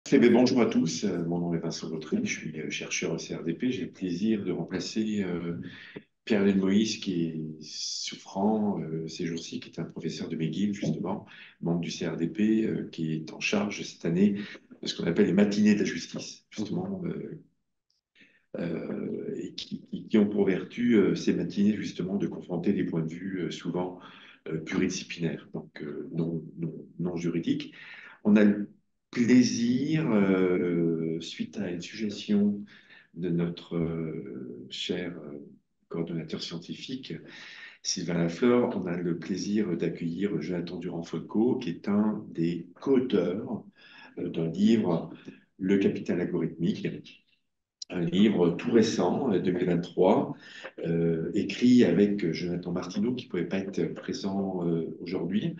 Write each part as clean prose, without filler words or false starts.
Eh bien, bonjour à tous, mon nom est Vincent Lautry, je suis chercheur au CRDP. J'ai le plaisir de remplacer Pierre-Hélène Moïse qui est souffrant ces jours-ci, qui est un professeur de McGill justement, membre du CRDP, qui est en charge cette année de ce qu'on appelle les matinées de la justice, justement, et qui ont pour vertu ces matinées justement de confronter des points de vue souvent pluridisciplinaires, donc non juridiques. On a le plaisir, suite à une suggestion de notre cher coordonnateur scientifique, Sylvain Lafleur, on a le plaisir d'accueillir Jonathan Durand-Folco, qui est un des co-auteurs d'un livre, Le Capital algorithmique, un livre tout récent, 2023, écrit avec Jonathan Martineau, qui ne pouvait pas être présent aujourd'hui.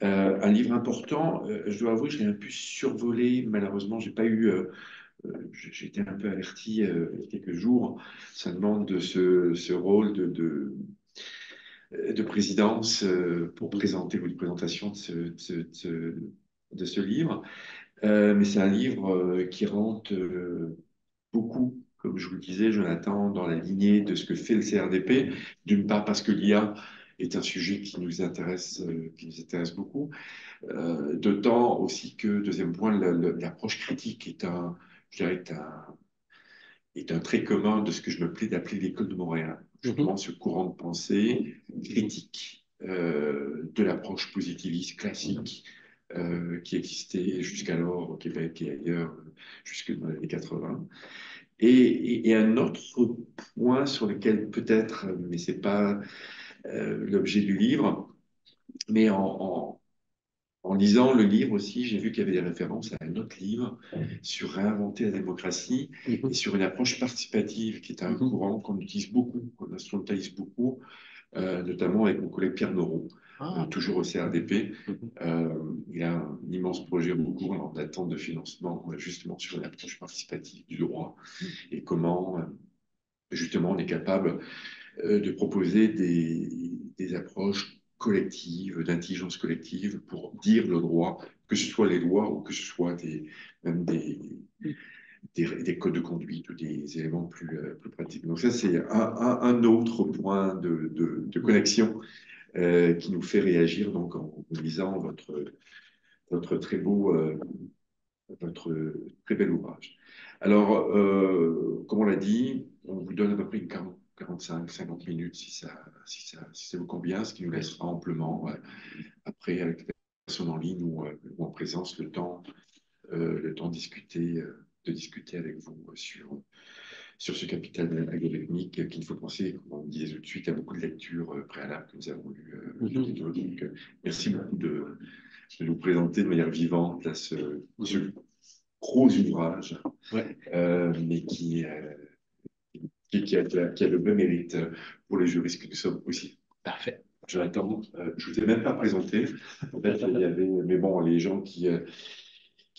Un livre important, je dois avouer, je l'ai un peu survolé. Malheureusement, j'ai pas eu. J'ai été un peu averti il y a quelques jours. Ça demande de ce rôle de présidence pour présenter ou de présentation de ce livre. Mais c'est un livre qui rentre beaucoup, comme je vous le disais, Jonathan, dans la lignée de ce que fait le CRDP. D'une part parce que l'IA est un sujet qui nous intéresse beaucoup. D'autant aussi que, deuxième point, l'approche critique je dirais, est un trait commun de ce que je me plais d'appeler l'école de Montréal. Justement, Mhm. ce courant de pensée critique de l'approche positiviste classique qui existait jusqu'alors au Québec et ailleurs, jusque dans les années 80. Et un autre point sur lequel peut-être, mais ce n'est pas l'objet du livre, mais en lisant le livre aussi, j'ai vu qu'il y avait des références à un autre livre sur réinventer la démocratie et Mhm. sur une approche participative qui est un Mhm. courant qu'on utilise beaucoup, qu'on instrumentalise beaucoup, notamment avec mon collègue Pierre Noron, Ah. toujours au CRDP. Mhm. Il a un immense projet en cours en attente de financement, justement sur une approche participative du droit et comment, justement, on est capable de proposer des approches collectives, d'intelligence collective pour dire le droit, que ce soit les lois ou que ce soit même des codes de conduite ou des éléments plus pratiques. Donc ça, c'est un autre point de connexion qui nous fait réagir donc, en lisant votre très beau, votre très bel ouvrage. Alors, comme on l'a dit, on vous donne à peu près une 45-50 minutes si ça vous convient, ce qui nous laissera amplement, après, avec les personnes en ligne ou en présence, le temps de discuter avec vous sur ce capital algorithmique qu'il faut penser, comme on disait tout de suite, à beaucoup de lectures préalables que nous avons lues toutes les Mhm. deux. Donc, merci beaucoup de nous présenter de manière vivante là, ce gros ouvrage, Ouais, mais qui a le même mérite pour les juristes que nous sommes aussi. parfait. Jonathan, je ne vous ai même pas présenté. En fait, il y avait, mais bon, les gens qui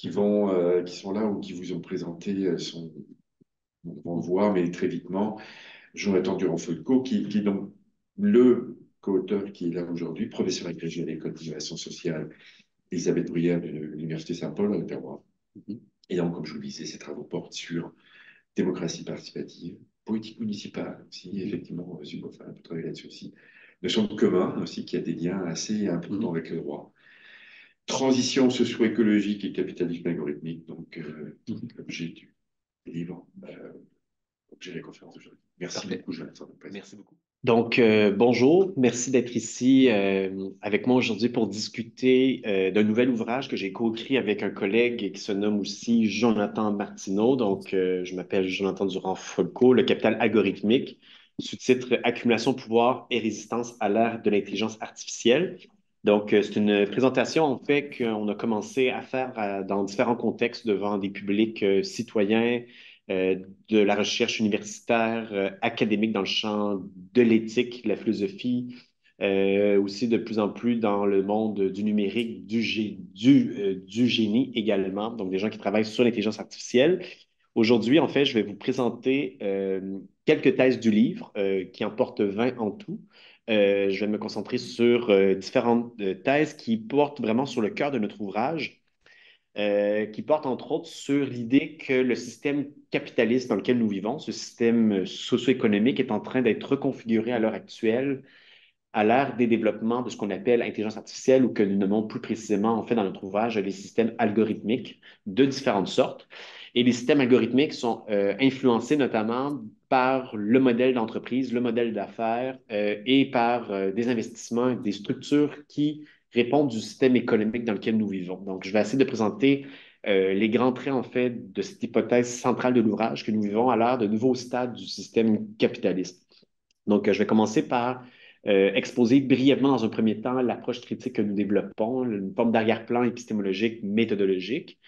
sont là ou qui vous ont présenté vont le voir, mais très vitement, Jonathan Durand-Folco, qui est donc le co-auteur qui est là aujourd'hui, professeur agrégé à l'école d'innovation sociale Elisabeth Bruyère de l'Université Saint-Paul à Ottawa. Mhm. Et donc, comme je vous le disais, ses travaux portent sur démocratie participative, politique municipale aussi, effectivement, on faire un peu travailler là-dessus aussi. Notion de commun aussi, qui a des liens assez importants Mhm. avec le droit. Transition socio-écologique et capitalisme algorithmique, donc Mhm. l'objet du livre, objet de la conférence d'aujourd'hui. Merci Parfait. beaucoup, Jonathan, de présent. Merci beaucoup. Donc, bonjour, merci d'être ici avec moi aujourd'hui pour discuter d'un nouvel ouvrage que j'ai coécrit avec un collègue qui se nomme aussi Jonathan Martineau. Donc, je m'appelle Jonathan Durand-Folco, Le Capital algorithmique, sous-titre Accumulation, pouvoir et résistance à l'ère de l'intelligence artificielle. Donc, c'est une présentation en fait qu'on a commencé à faire dans différents contextes devant des publics citoyens, euh, de la recherche universitaire, académique dans le champ de l'éthique, de la philosophie, aussi de plus en plus dans le monde du numérique, du génie également, donc des gens qui travaillent sur l'intelligence artificielle. Aujourd'hui, en fait, je vais vous présenter quelques thèses du livre, qui en portent 20 en tout. Je vais me concentrer sur différentes thèses qui portent vraiment sur le cœur de notre ouvrage, qui porte entre autres sur l'idée que le système capitaliste dans lequel nous vivons, ce système socio-économique, est en train d'être reconfiguré à l'heure actuelle à l'ère des développements de ce qu'on appelle intelligence artificielle ou que nous nommons plus précisément, en fait, dans notre ouvrage, les systèmes algorithmiques de différentes sortes. Et les systèmes algorithmiques sont influencés notamment par le modèle d'entreprise, le modèle d'affaires et par des investissements, des structures qui répondent du système économique dans lequel nous vivons. Donc, je vais essayer de présenter les grands traits, en fait, de cette hypothèse centrale de l'ouvrage que nous vivons à l'ère de nouveaux stades du système capitaliste. Donc, je vais commencer par exposer brièvement dans un premier temps l'approche critique que nous développons, une forme d'arrière-plan épistémologique, méthodologique,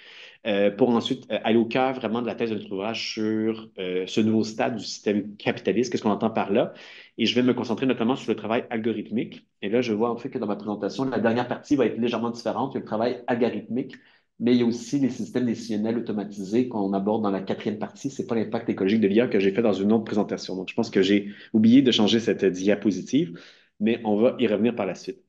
pour ensuite aller au cœur vraiment de la thèse de notre ouvrage sur ce nouveau stade du système capitaliste, qu'est-ce qu'on entend par là. Et je vais me concentrer notamment sur le travail algorithmique. Et là, je vois en fait que dans ma présentation, la dernière partie va être légèrement différente. Il y a le travail algorithmique, mais il y a aussi les systèmes décisionnels automatisés qu'on aborde dans la quatrième partie. Ce n'est pas l'impact écologique de l'IA que j'ai fait dans une autre présentation. Donc, je pense que j'ai oublié de changer cette diapositive, mais on va y revenir par la suite.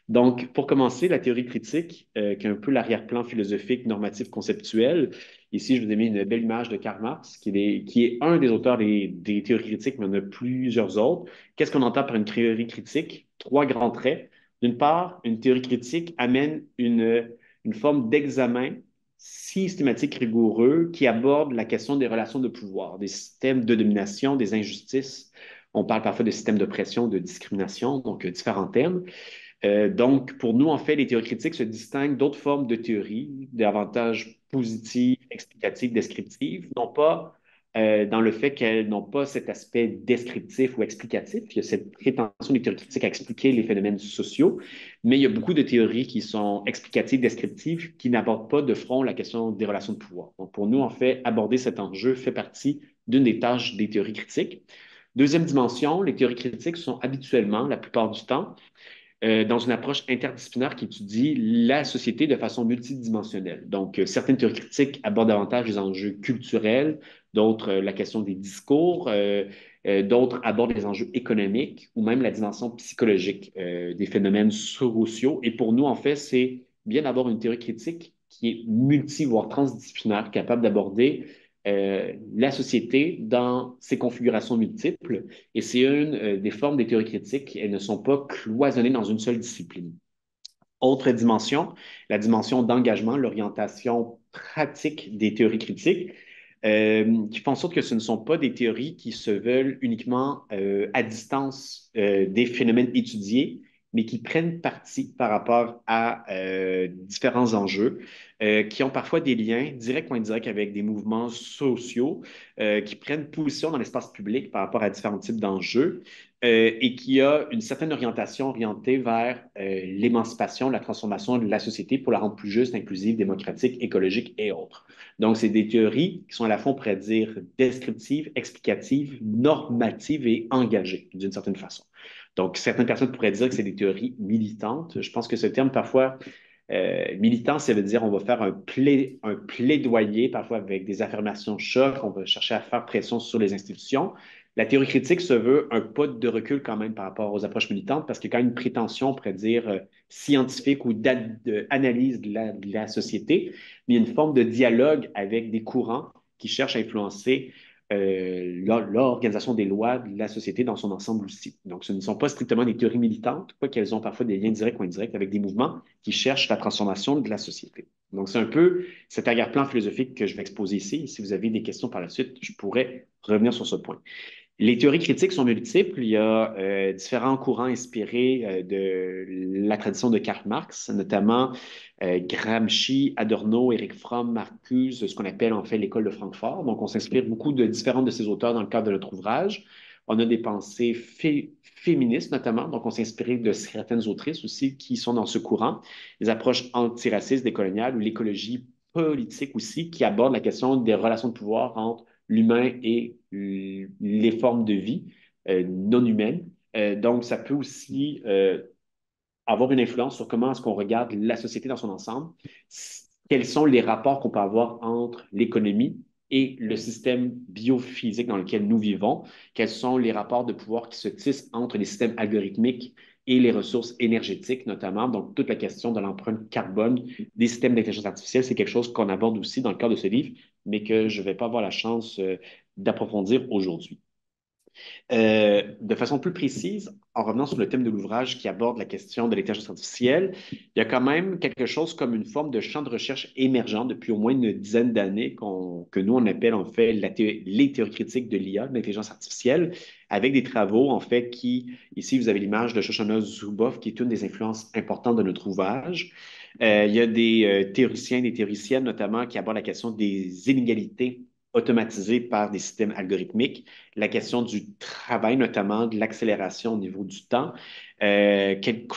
Donc, pour commencer, la théorie critique, qui est un peu l'arrière-plan philosophique, normatif, conceptuel. Ici, je vous ai mis une belle image de Karl Marx, qui est un des auteurs des théories critiques, mais il y en a plusieurs autres. Qu'est-ce qu'on entend par une théorie critique? Trois grands traits. D'une part, une théorie critique amène une forme d'examen systématique rigoureux qui aborde la question des relations de pouvoir, des systèmes de domination, des injustices. On parle parfois de systèmes de pression, de discrimination, donc différents termes. Donc, pour nous, en fait, les théories critiques se distinguent d'autres formes de théories, davantage positives, explicatives, descriptives, non pas dans le fait qu'elles n'ont pas cet aspect descriptif ou explicatif. Il y a cette prétention des théories critiques à expliquer les phénomènes sociaux, mais il y a beaucoup de théories qui sont explicatives, descriptives, qui n'abordent pas de front la question des relations de pouvoir. Donc, pour nous, en fait, aborder cet enjeu fait partie d'une des tâches des théories critiques. Deuxième dimension, les théories critiques sont habituellement, la plupart du temps, dans une approche interdisciplinaire qui étudie la société de façon multidimensionnelle. Donc, certaines théories critiques abordent davantage les enjeux culturels, d'autres la question des discours, d'autres abordent les enjeux économiques ou même la dimension psychologique des phénomènes sociaux. Et pour nous, en fait, c'est bien d'avoir une théorie critique qui est multi, voire transdisciplinaire, capable d'aborder la société dans ses configurations multiples. Et c'est une des formes des théories critiques. Elles ne sont pas cloisonnées dans une seule discipline. Autre dimension, la dimension d'engagement, l'orientation pratique des théories critiques, qui font en sorte que ce ne sont pas des théories qui se veulent uniquement à distance des phénomènes étudiés, mais qui prennent parti par rapport à différents enjeux, qui ont parfois des liens directs ou indirects avec des mouvements sociaux, qui prennent position dans l'espace public par rapport à différents types d'enjeux, et qui a une certaine orientation orientée vers l'émancipation, la transformation de la société pour la rendre plus juste, inclusive, démocratique, écologique et autres. Donc, c'est des théories qui sont à la fois, on pourrait dire, descriptives, explicatives, normatives et engagées, d'une certaine façon. Donc, certaines personnes pourraient dire que c'est des théories militantes. Je pense que ce terme, parfois, militant, ça veut dire on va faire un plaidoyer, parfois avec des affirmations choc, on va chercher à faire pression sur les institutions. La théorie critique se veut un pas de recul quand même par rapport aux approches militantes, parce qu'il y a quand même une prétention, on pourrait dire, scientifique ou d'analyse de la société, mais il y a une forme de dialogue avec des courants qui cherchent à influencer l'organisation des lois de la société dans son ensemble aussi. Donc, ce ne sont pas strictement des théories militantes, quoiqu'elles ont parfois des liens directs ou indirects avec des mouvements qui cherchent la transformation de la société. Donc, c'est un peu cet arrière-plan philosophique que je vais exposer ici. Si vous avez des questions par la suite, je pourrais revenir sur ce point. Les théories critiques sont multiples. Il y a différents courants inspirés de la tradition de Karl Marx, notamment Gramsci, Adorno, Eric Fromm, Marcuse, ce qu'on appelle en fait l'école de Francfort. Donc, on s'inspire beaucoup de différents de ces auteurs dans le cadre de notre ouvrage. On a des pensées féministes notamment, donc on s'est inspiré de certaines autrices aussi qui sont dans ce courant, des approches antiracistes, décoloniales ou l'écologie politique aussi, qui abordent la question des relations de pouvoir entre l'humain et les formes de vie non humaines. Donc, ça peut aussi avoir une influence sur comment est-ce qu'on regarde la société dans son ensemble, quels sont les rapports qu'on peut avoir entre l'économie et le système biophysique dans lequel nous vivons, quels sont les rapports de pouvoir qui se tissent entre les systèmes algorithmiques et les ressources énergétiques notamment. Donc, toute la question de l'empreinte carbone des systèmes d'intelligence artificielle, c'est quelque chose qu'on aborde aussi dans le cadre de ce livre, mais que je ne vais pas avoir la chance d'approfondir aujourd'hui. De façon plus précise, en revenant sur le thème de l'ouvrage qui aborde la question de l'intelligence artificielle, il y a quand même quelque chose comme une forme de champ de recherche émergent depuis au moins une dizaine d'années que nous, on appelle en fait les théories critiques de l'IA, de l'intelligence artificielle, avec des travaux en fait qui, ici vous avez l'image de Shoshana Zuboff, qui est une des influences importantes de notre ouvrage. Il y a des théoriciens, des théoriciennes notamment qui abordent la question des inégalités automatisées par des systèmes algorithmiques, la question du travail, notamment de l'accélération au niveau du temps. Kate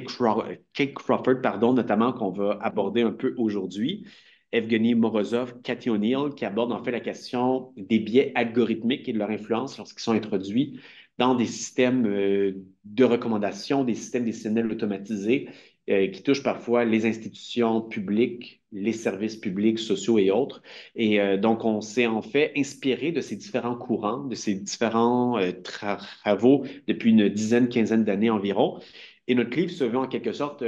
Crawford, pardon, notamment, qu'on va aborder un peu aujourd'hui. Evgeny Morozov, Cathy O'Neill, qui abordent en fait la question des biais algorithmiques et de leur influence lorsqu'ils sont introduits dans des systèmes de recommandation, des systèmes décisionnels automatisés qui touchent parfois les institutions publiques, les services publics, sociaux et autres. Et donc, on s'est en fait inspiré de ces différents courants, de ces différents travaux depuis une dizaine, quinzaine d'années environ. Et notre livre se veut en quelque sorte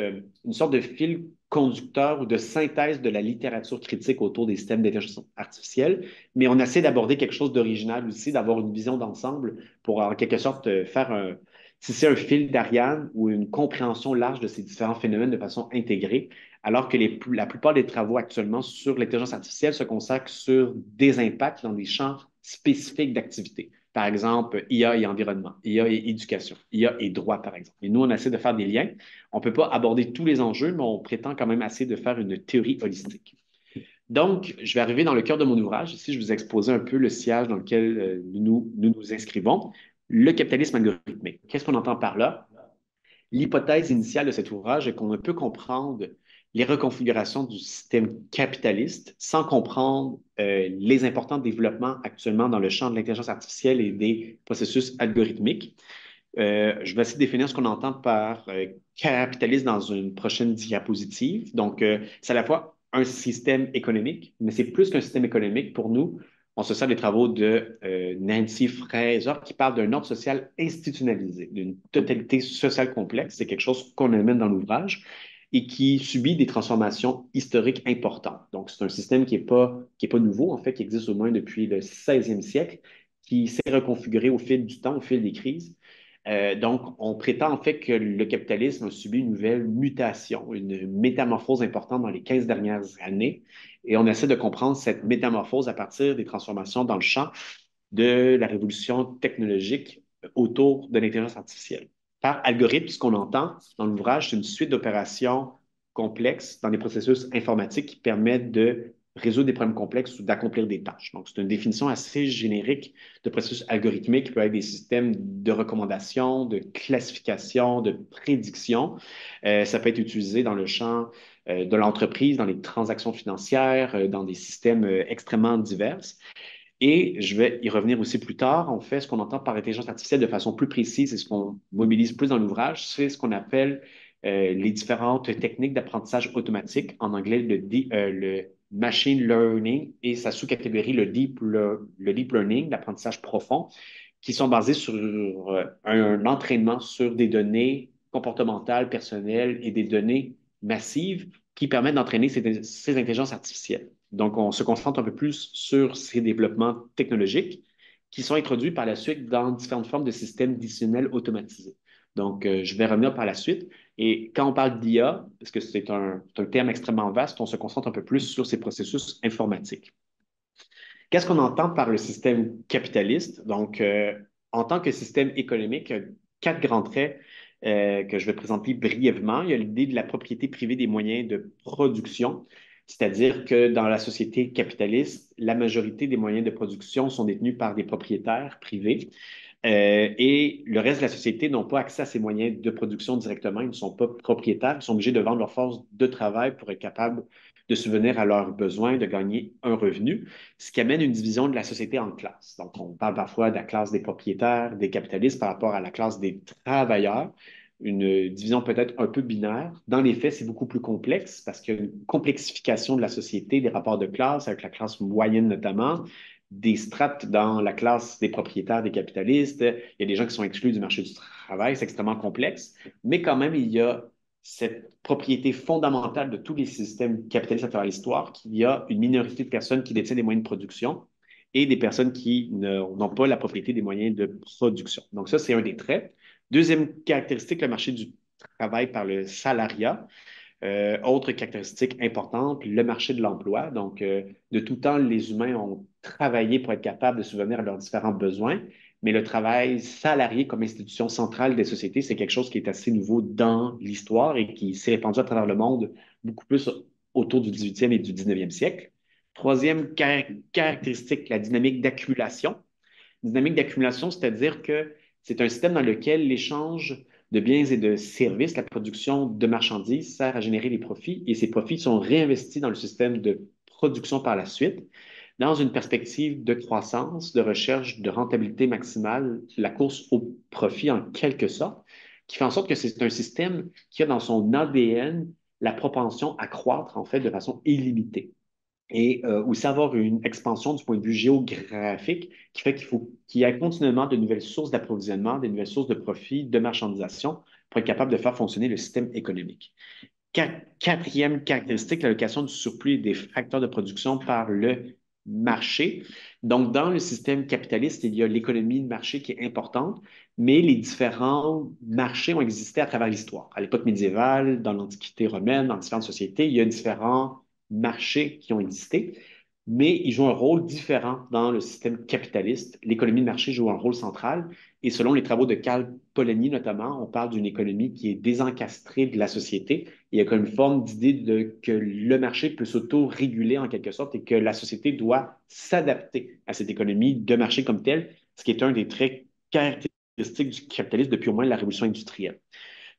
une sorte de fil conducteur ou de synthèse de la littérature critique autour des systèmes d'intelligence artificielle, mais on essaie d'aborder quelque chose d'original aussi, d'avoir une vision d'ensemble pour en quelque sorte faire si c'est un fil d'Ariane ou une compréhension large de ces différents phénomènes de façon intégrée, alors que la plupart des travaux actuellement sur l'intelligence artificielle se consacrent sur des impacts dans des champs spécifiques d'activité. Par exemple, IA et environnement, IA et éducation, IA et droit, par exemple. Et nous, on essaie de faire des liens. On ne peut pas aborder tous les enjeux, mais on prétend quand même essayer de faire une théorie holistique. Donc, je vais arriver dans le cœur de mon ouvrage. Ici, je vous ai exposé un peu le sillage dans lequel nous inscrivons. Le capitalisme algorithmique. Qu'est-ce qu'on entend par là? L'hypothèse initiale de cet ouvrage est qu'on ne peut comprendre les reconfigurations du système capitaliste sans comprendre les importants développements actuellement dans le champ de l'intelligence artificielle et des processus algorithmiques. Je vais essayer de définir ce qu'on entend par capitalisme dans une prochaine diapositive. Donc, c'est à la fois un système économique, mais c'est plus qu'un système économique pour nous. On se sert des travaux de Nancy Fraser qui parle d'un ordre social institutionnalisé, d'une totalité sociale complexe. C'est quelque chose qu'on amène dans l'ouvrage et qui subit des transformations historiques importantes. Donc, c'est un système qui est pas nouveau, en fait, qui existe au moins depuis le 16e siècle, qui s'est reconfiguré au fil du temps, au fil des crises. Donc, on prétend en fait que le capitalisme a subi une nouvelle mutation, une métamorphose importante dans les 15 dernières années. Et on essaie de comprendre cette métamorphose à partir des transformations dans le champ de la révolution technologique autour de l'intelligence artificielle. Par algorithme, ce qu'on entend dans l'ouvrage, c'est une suite d'opérations complexes dans des processus informatiques qui permettent de résoudre des problèmes complexes ou d'accomplir des tâches. Donc, c'est une définition assez générique de processus algorithmiques qui peut être des systèmes de recommandation, de classification, de prédiction. Ça peut être utilisé dans le champ de l'entreprise, dans les transactions financières, dans des systèmes extrêmement divers. Et je vais y revenir aussi plus tard. On fait ce qu'on entend par intelligence artificielle de façon plus précise et ce qu'on mobilise plus dans l'ouvrage, c'est ce qu'on appelle les différentes techniques d'apprentissage automatique, en anglais le machine learning et sa sous-catégorie le deep learning, l'apprentissage profond, qui sont basés sur un entraînement sur des données comportementales, personnelles et des données massives qui permettent d'entraîner ces intelligences artificielles. Donc, on se concentre un peu plus sur ces développements technologiques qui sont introduits par la suite dans différentes formes de systèmes décisionnels automatisés. Donc, je vais revenir par la suite. Et quand on parle d'IA, parce que c'est un terme extrêmement vaste, on se concentre un peu plus sur ces processus informatiques. Qu'est-ce qu'on entend par le système capitaliste? Donc, en tant que système économique, il y a quatre grands traits que je vais présenter brièvement. Il y a l'idée de la propriété privée des moyens de production, c'est-à-dire que dans la société capitaliste, la majorité des moyens de production sont détenus par des propriétaires privés. Et le reste de la société n'ont pas accès à ces moyens de production directement. Ils ne sont pas propriétaires. Ils sont obligés de vendre leur force de travail pour être capables de subvenir à leurs besoins, de gagner un revenu, ce qui amène une division de la société en classes. Donc, on parle parfois de la classe des propriétaires, des capitalistes par rapport à la classe des travailleurs, une division peut-être un peu binaire. Dans les faits, c'est beaucoup plus complexe parce qu'il y a une complexification de la société, des rapports de classe, avec la classe moyenne notamment, des strates dans la classe des propriétaires, des capitalistes, il y a des gens qui sont exclus du marché du travail, c'est extrêmement complexe, mais quand même, il y a cette propriété fondamentale de tous les systèmes capitalistes à travers l'histoire, qu'il y a une minorité de personnes qui détiennent des moyens de production et des personnes qui n'ont pas la propriété des moyens de production. Donc ça, c'est un des traits. Deuxième caractéristique, le marché du travail par le salariat. Autre caractéristique importante, le marché de l'emploi. Donc, de tout temps, les humains ont travaillé pour être capables de subvenir à leurs différents besoins, mais le travail salarié comme institution centrale des sociétés, c'est quelque chose qui est assez nouveau dans l'histoire et qui s'est répandu à travers le monde beaucoup plus autour du 18e et du 19e siècle. Troisième caractéristique, la dynamique d'accumulation. Dynamique d'accumulation, c'est-à-dire que c'est un système dans lequel l'échange de biens et de services, la production de marchandises sert à générer des profits et ces profits sont réinvestis dans le système de production par la suite. Dans une perspective de croissance, de recherche de rentabilité maximale, la course au profit en quelque sorte, qui fait en sorte que c'est un système qui a dans son ADN la propension à croître en fait de façon illimitée et aussi avoir une expansion du point de vue géographique qui fait qu'il y ait continuellement de nouvelles sources d'approvisionnement, des nouvelles sources de profit, de marchandisation pour être capable de faire fonctionner le système économique. Quatrième caractéristique, l'allocation du surplus des facteurs de production par le marché. Donc, dans le système capitaliste, il y a l'économie de marché qui est importante, mais les différents marchés ont existé à travers l'histoire. À l'époque médiévale, dans l'Antiquité romaine, dans différentes sociétés, il y a différents marchés qui ont existé, mais ils jouent un rôle différent dans le système capitaliste. L'économie de marché joue un rôle central, et selon les travaux de Karl Polanyi notamment, on parle d'une économie qui est désencastrée de la société. Il y a comme une forme d'idée que le marché peut s'auto-réguler en quelque sorte et que la société doit s'adapter à cette économie de marché comme telle, ce qui est un des traits caractéristiques du capitalisme depuis au moins la révolution industrielle.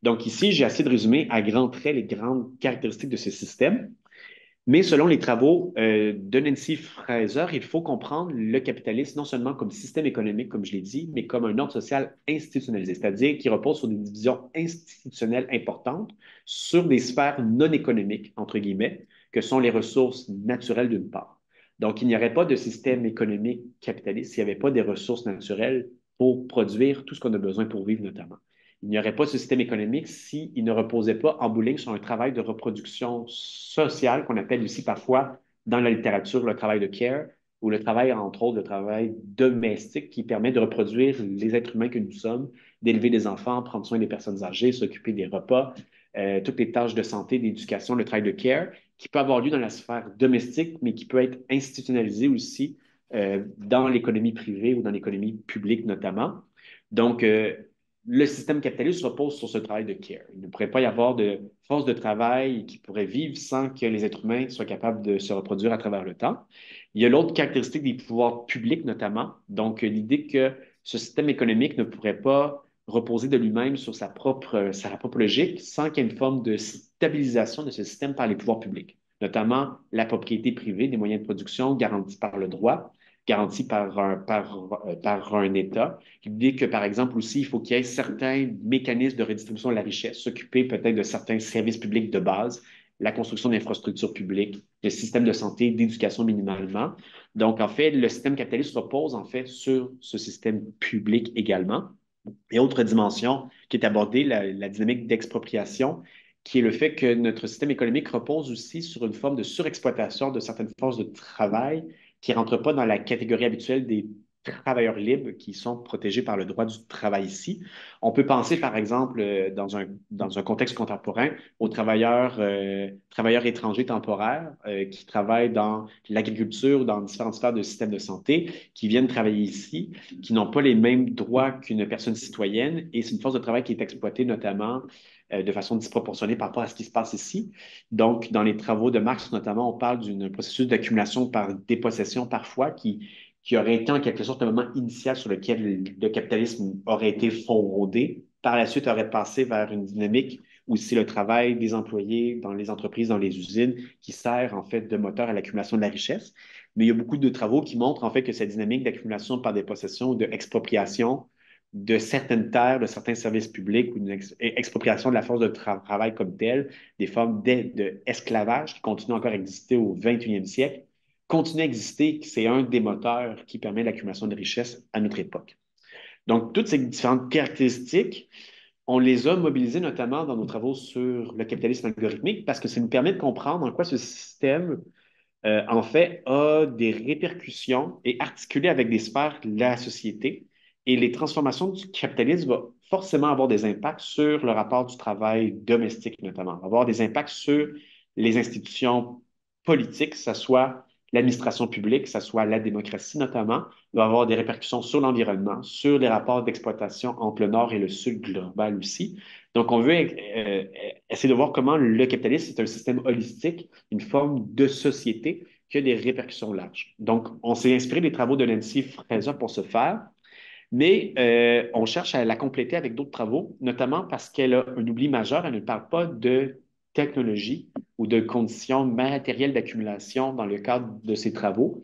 Donc ici, j'ai essayé de résumer à grands traits les grandes caractéristiques de ce système. Mais selon les travaux de Nancy Fraser, il faut comprendre le capitalisme non seulement comme système économique, comme je l'ai dit, mais comme un ordre social institutionnalisé, c'est-à-dire qui repose sur des divisions institutionnelles importantes sur des sphères non économiques, entre guillemets, que sont les ressources naturelles d'une part. Donc, il n'y aurait pas de système économique capitaliste s'il n'y avait pas des ressources naturelles pour produire tout ce qu'on a besoin pour vivre notamment. Il n'y aurait pas ce système économique s'il ne reposait pas en bout de ligne sur un travail de reproduction sociale qu'on appelle aussi parfois dans la littérature le travail de care ou le travail, entre autres, le travail domestique qui permet de reproduire les êtres humains que nous sommes, d'élever des enfants, prendre soin des personnes âgées, s'occuper des repas, toutes les tâches de santé, d'éducation, le travail de care qui peut avoir lieu dans la sphère domestique, mais qui peut être institutionnalisé aussi dans l'économie privée ou dans l'économie publique notamment. Donc, le système capitaliste repose sur ce travail de care. Il ne pourrait pas y avoir de force de travail qui pourrait vivre sans que les êtres humains soient capables de se reproduire à travers le temps. Il y a l'autre caractéristique des pouvoirs publics notamment. Donc, l'idée que ce système économique ne pourrait pas reposer de lui-même sur sa propre logique sans qu'il y ait une forme de stabilisation de ce système par les pouvoirs publics, notamment la propriété privée des moyens de production garantis par le droit, garantis par un État. L'idée que, par exemple, aussi, il faut qu'il y ait certains mécanismes de redistribution de la richesse, s'occuper peut-être de certains services publics de base, la construction d'infrastructures publiques, le système de santé, d'éducation minimalement. Donc, en fait, le système capitaliste repose, en fait, sur ce système public également. Et autre dimension qui est abordée, la dynamique d'expropriation, qui est le fait que notre système économique repose aussi sur une forme de surexploitation de certaines forces de travail qui ne rentrent pas dans la catégorie habituelle des travailleurs libres qui sont protégés par le droit du travail ici. On peut penser, par exemple, dans un contexte contemporain, aux travailleurs étrangers temporaires qui travaillent dans l'agriculture, dans différentes sphères de système de santé, qui viennent travailler ici, qui n'ont pas les mêmes droits qu'une personne citoyenne, et c'est une force de travail qui est exploitée notamment de façon disproportionnée par rapport à ce qui se passe ici. Donc, dans les travaux de Marx, notamment, on parle d'un processus d'accumulation par dépossession parfois qui aurait été en quelque sorte un moment initial sur lequel le capitalisme aurait été fondé. Par la suite, aurait passé vers une dynamique où c'est le travail des employés dans les entreprises, dans les usines, qui sert en fait de moteur à l'accumulation de la richesse. Mais il y a beaucoup de travaux qui montrent en fait que cette dynamique d'accumulation par dépossession ou d'expropriation de certaines terres, de certains services publics ou d'une expropriation de la force de travail comme telle, des formes d'esclavage qui continuent encore à exister au 21e siècle, continue à exister, c'est un des moteurs qui permet l'accumulation de richesses à notre époque. Donc, toutes ces différentes caractéristiques, on les a mobilisées notamment dans nos travaux sur le capitalisme algorithmique parce que ça nous permet de comprendre en quoi ce système, en fait, a des répercussions et articulé avec des sphères de la société. Et les transformations du capitalisme vont forcément avoir des impacts sur le rapport du travail domestique, notamment, avoir des impacts sur les institutions politiques, que ce soit l'administration publique, que ce soit la démocratie notamment, va avoir des répercussions sur l'environnement, sur les rapports d'exploitation entre le Nord et le Sud global aussi. Donc, on veut essayer de voir comment le capitalisme est un système holistique, une forme de société qui a des répercussions larges. Donc, on s'est inspiré des travaux de Nancy Fraser pour ce faire, mais on cherche à la compléter avec d'autres travaux, notamment parce qu'elle a un oubli majeur, elle ne parle pas de technologie ou de conditions matérielles d'accumulation dans le cadre de ses travaux.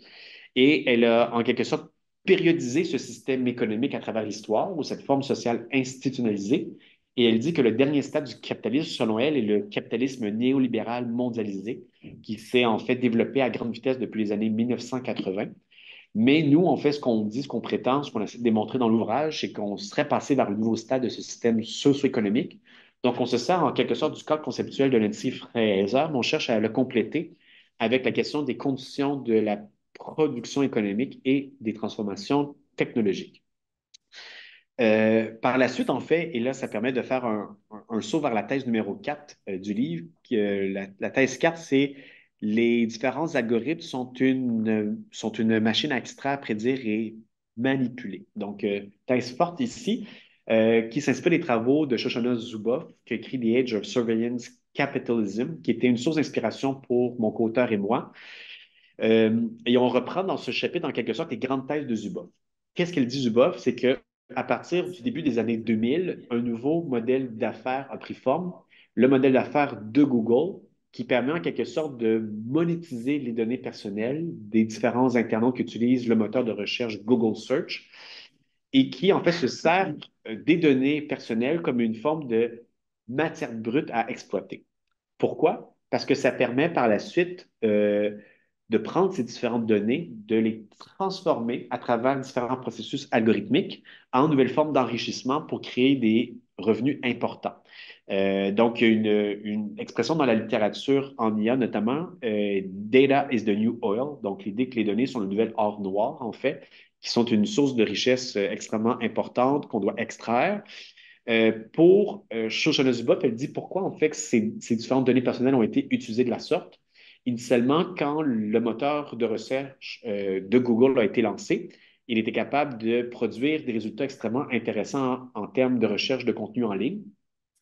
Et elle a en quelque sorte périodisé ce système économique à travers l'histoire ou cette forme sociale institutionnalisée. Et elle dit que le dernier stade du capitalisme, selon elle, est le capitalisme néolibéral mondialisé, qui s'est en fait développé à grande vitesse depuis les années 1980. Mais nous, on fait ce qu'on dit, ce qu'on prétend, ce qu'on essaie de démontrer dans l'ouvrage, c'est qu'on serait passé vers le nouveau stade de ce système socio-économique. Donc, on se sert en quelque sorte du cadre conceptuel de Nancy Fraser, mais on cherche à le compléter avec la question des conditions de la production économique et des transformations technologiques. Par la suite, en fait, et là, ça permet de faire un saut vers la thèse numéro 4 du livre. La thèse 4, c'est les différents algorithmes sont une machine à extraire, prédire et manipuler. Donc, thèse forte ici, qui s'inspire des travaux de Shoshana Zuboff, qui a écrit The Age of Surveillance Capitalism, qui était une source d'inspiration pour mon co-auteur et moi. Et on reprend dans ce chapitre, en quelque sorte, les grandes thèses de Zuboff. Qu'est-ce qu'elle dit, Zuboff? C'est que à partir du début des années 2000, un nouveau modèle d'affaires a pris forme, le modèle d'affaires de Google, qui permet en quelque sorte de monétiser les données personnelles des différents internautes qui utilisent le moteur de recherche Google Search et qui, en fait, se sert des données personnelles comme une forme de matière brute à exploiter. Pourquoi? Parce que ça permet par la suite de prendre ces différentes données, de les transformer à travers différents processus algorithmiques en nouvelles formes d'enrichissement pour créer des revenus importants. Donc, il y a une expression dans la littérature en IA notamment, Data is the new oil, donc l'idée que les données sont le nouvel or noir, en fait, qui sont une source de richesse extrêmement importante qu'on doit extraire. Pour Shoshana Zuboff, elle dit pourquoi en fait que ces différentes données personnelles ont été utilisées de la sorte. Initialement, quand le moteur de recherche de Google a été lancé, il était capable de produire des résultats extrêmement intéressants en termes de recherche de contenu en ligne,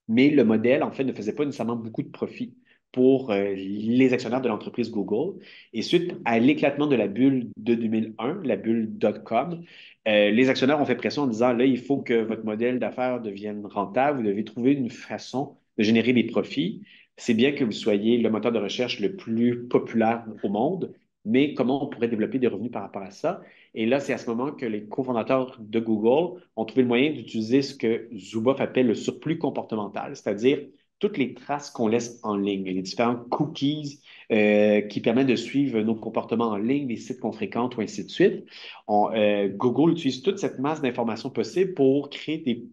mais le modèle, en fait, ne faisait pas nécessairement beaucoup de profit pour les actionnaires de l'entreprise Google. Et suite à l'éclatement de la bulle de 2001, la bulle .com, les actionnaires ont fait pression en disant, là, il faut que votre modèle d'affaires devienne rentable, vous devez trouver une façon de générer des profits. C'est bien que vous soyez le moteur de recherche le plus populaire au monde, mais comment on pourrait développer des revenus par rapport à ça? Et là, c'est à ce moment que les cofondateurs de Google ont trouvé le moyen d'utiliser ce que Zuboff appelle le surplus comportemental, c'est-à-dire toutes les traces qu'on laisse en ligne, les différents cookies qui permettent de suivre nos comportements en ligne, les sites qu'on fréquente ou ainsi de suite. Google utilise toute cette masse d'informations possibles pour créer des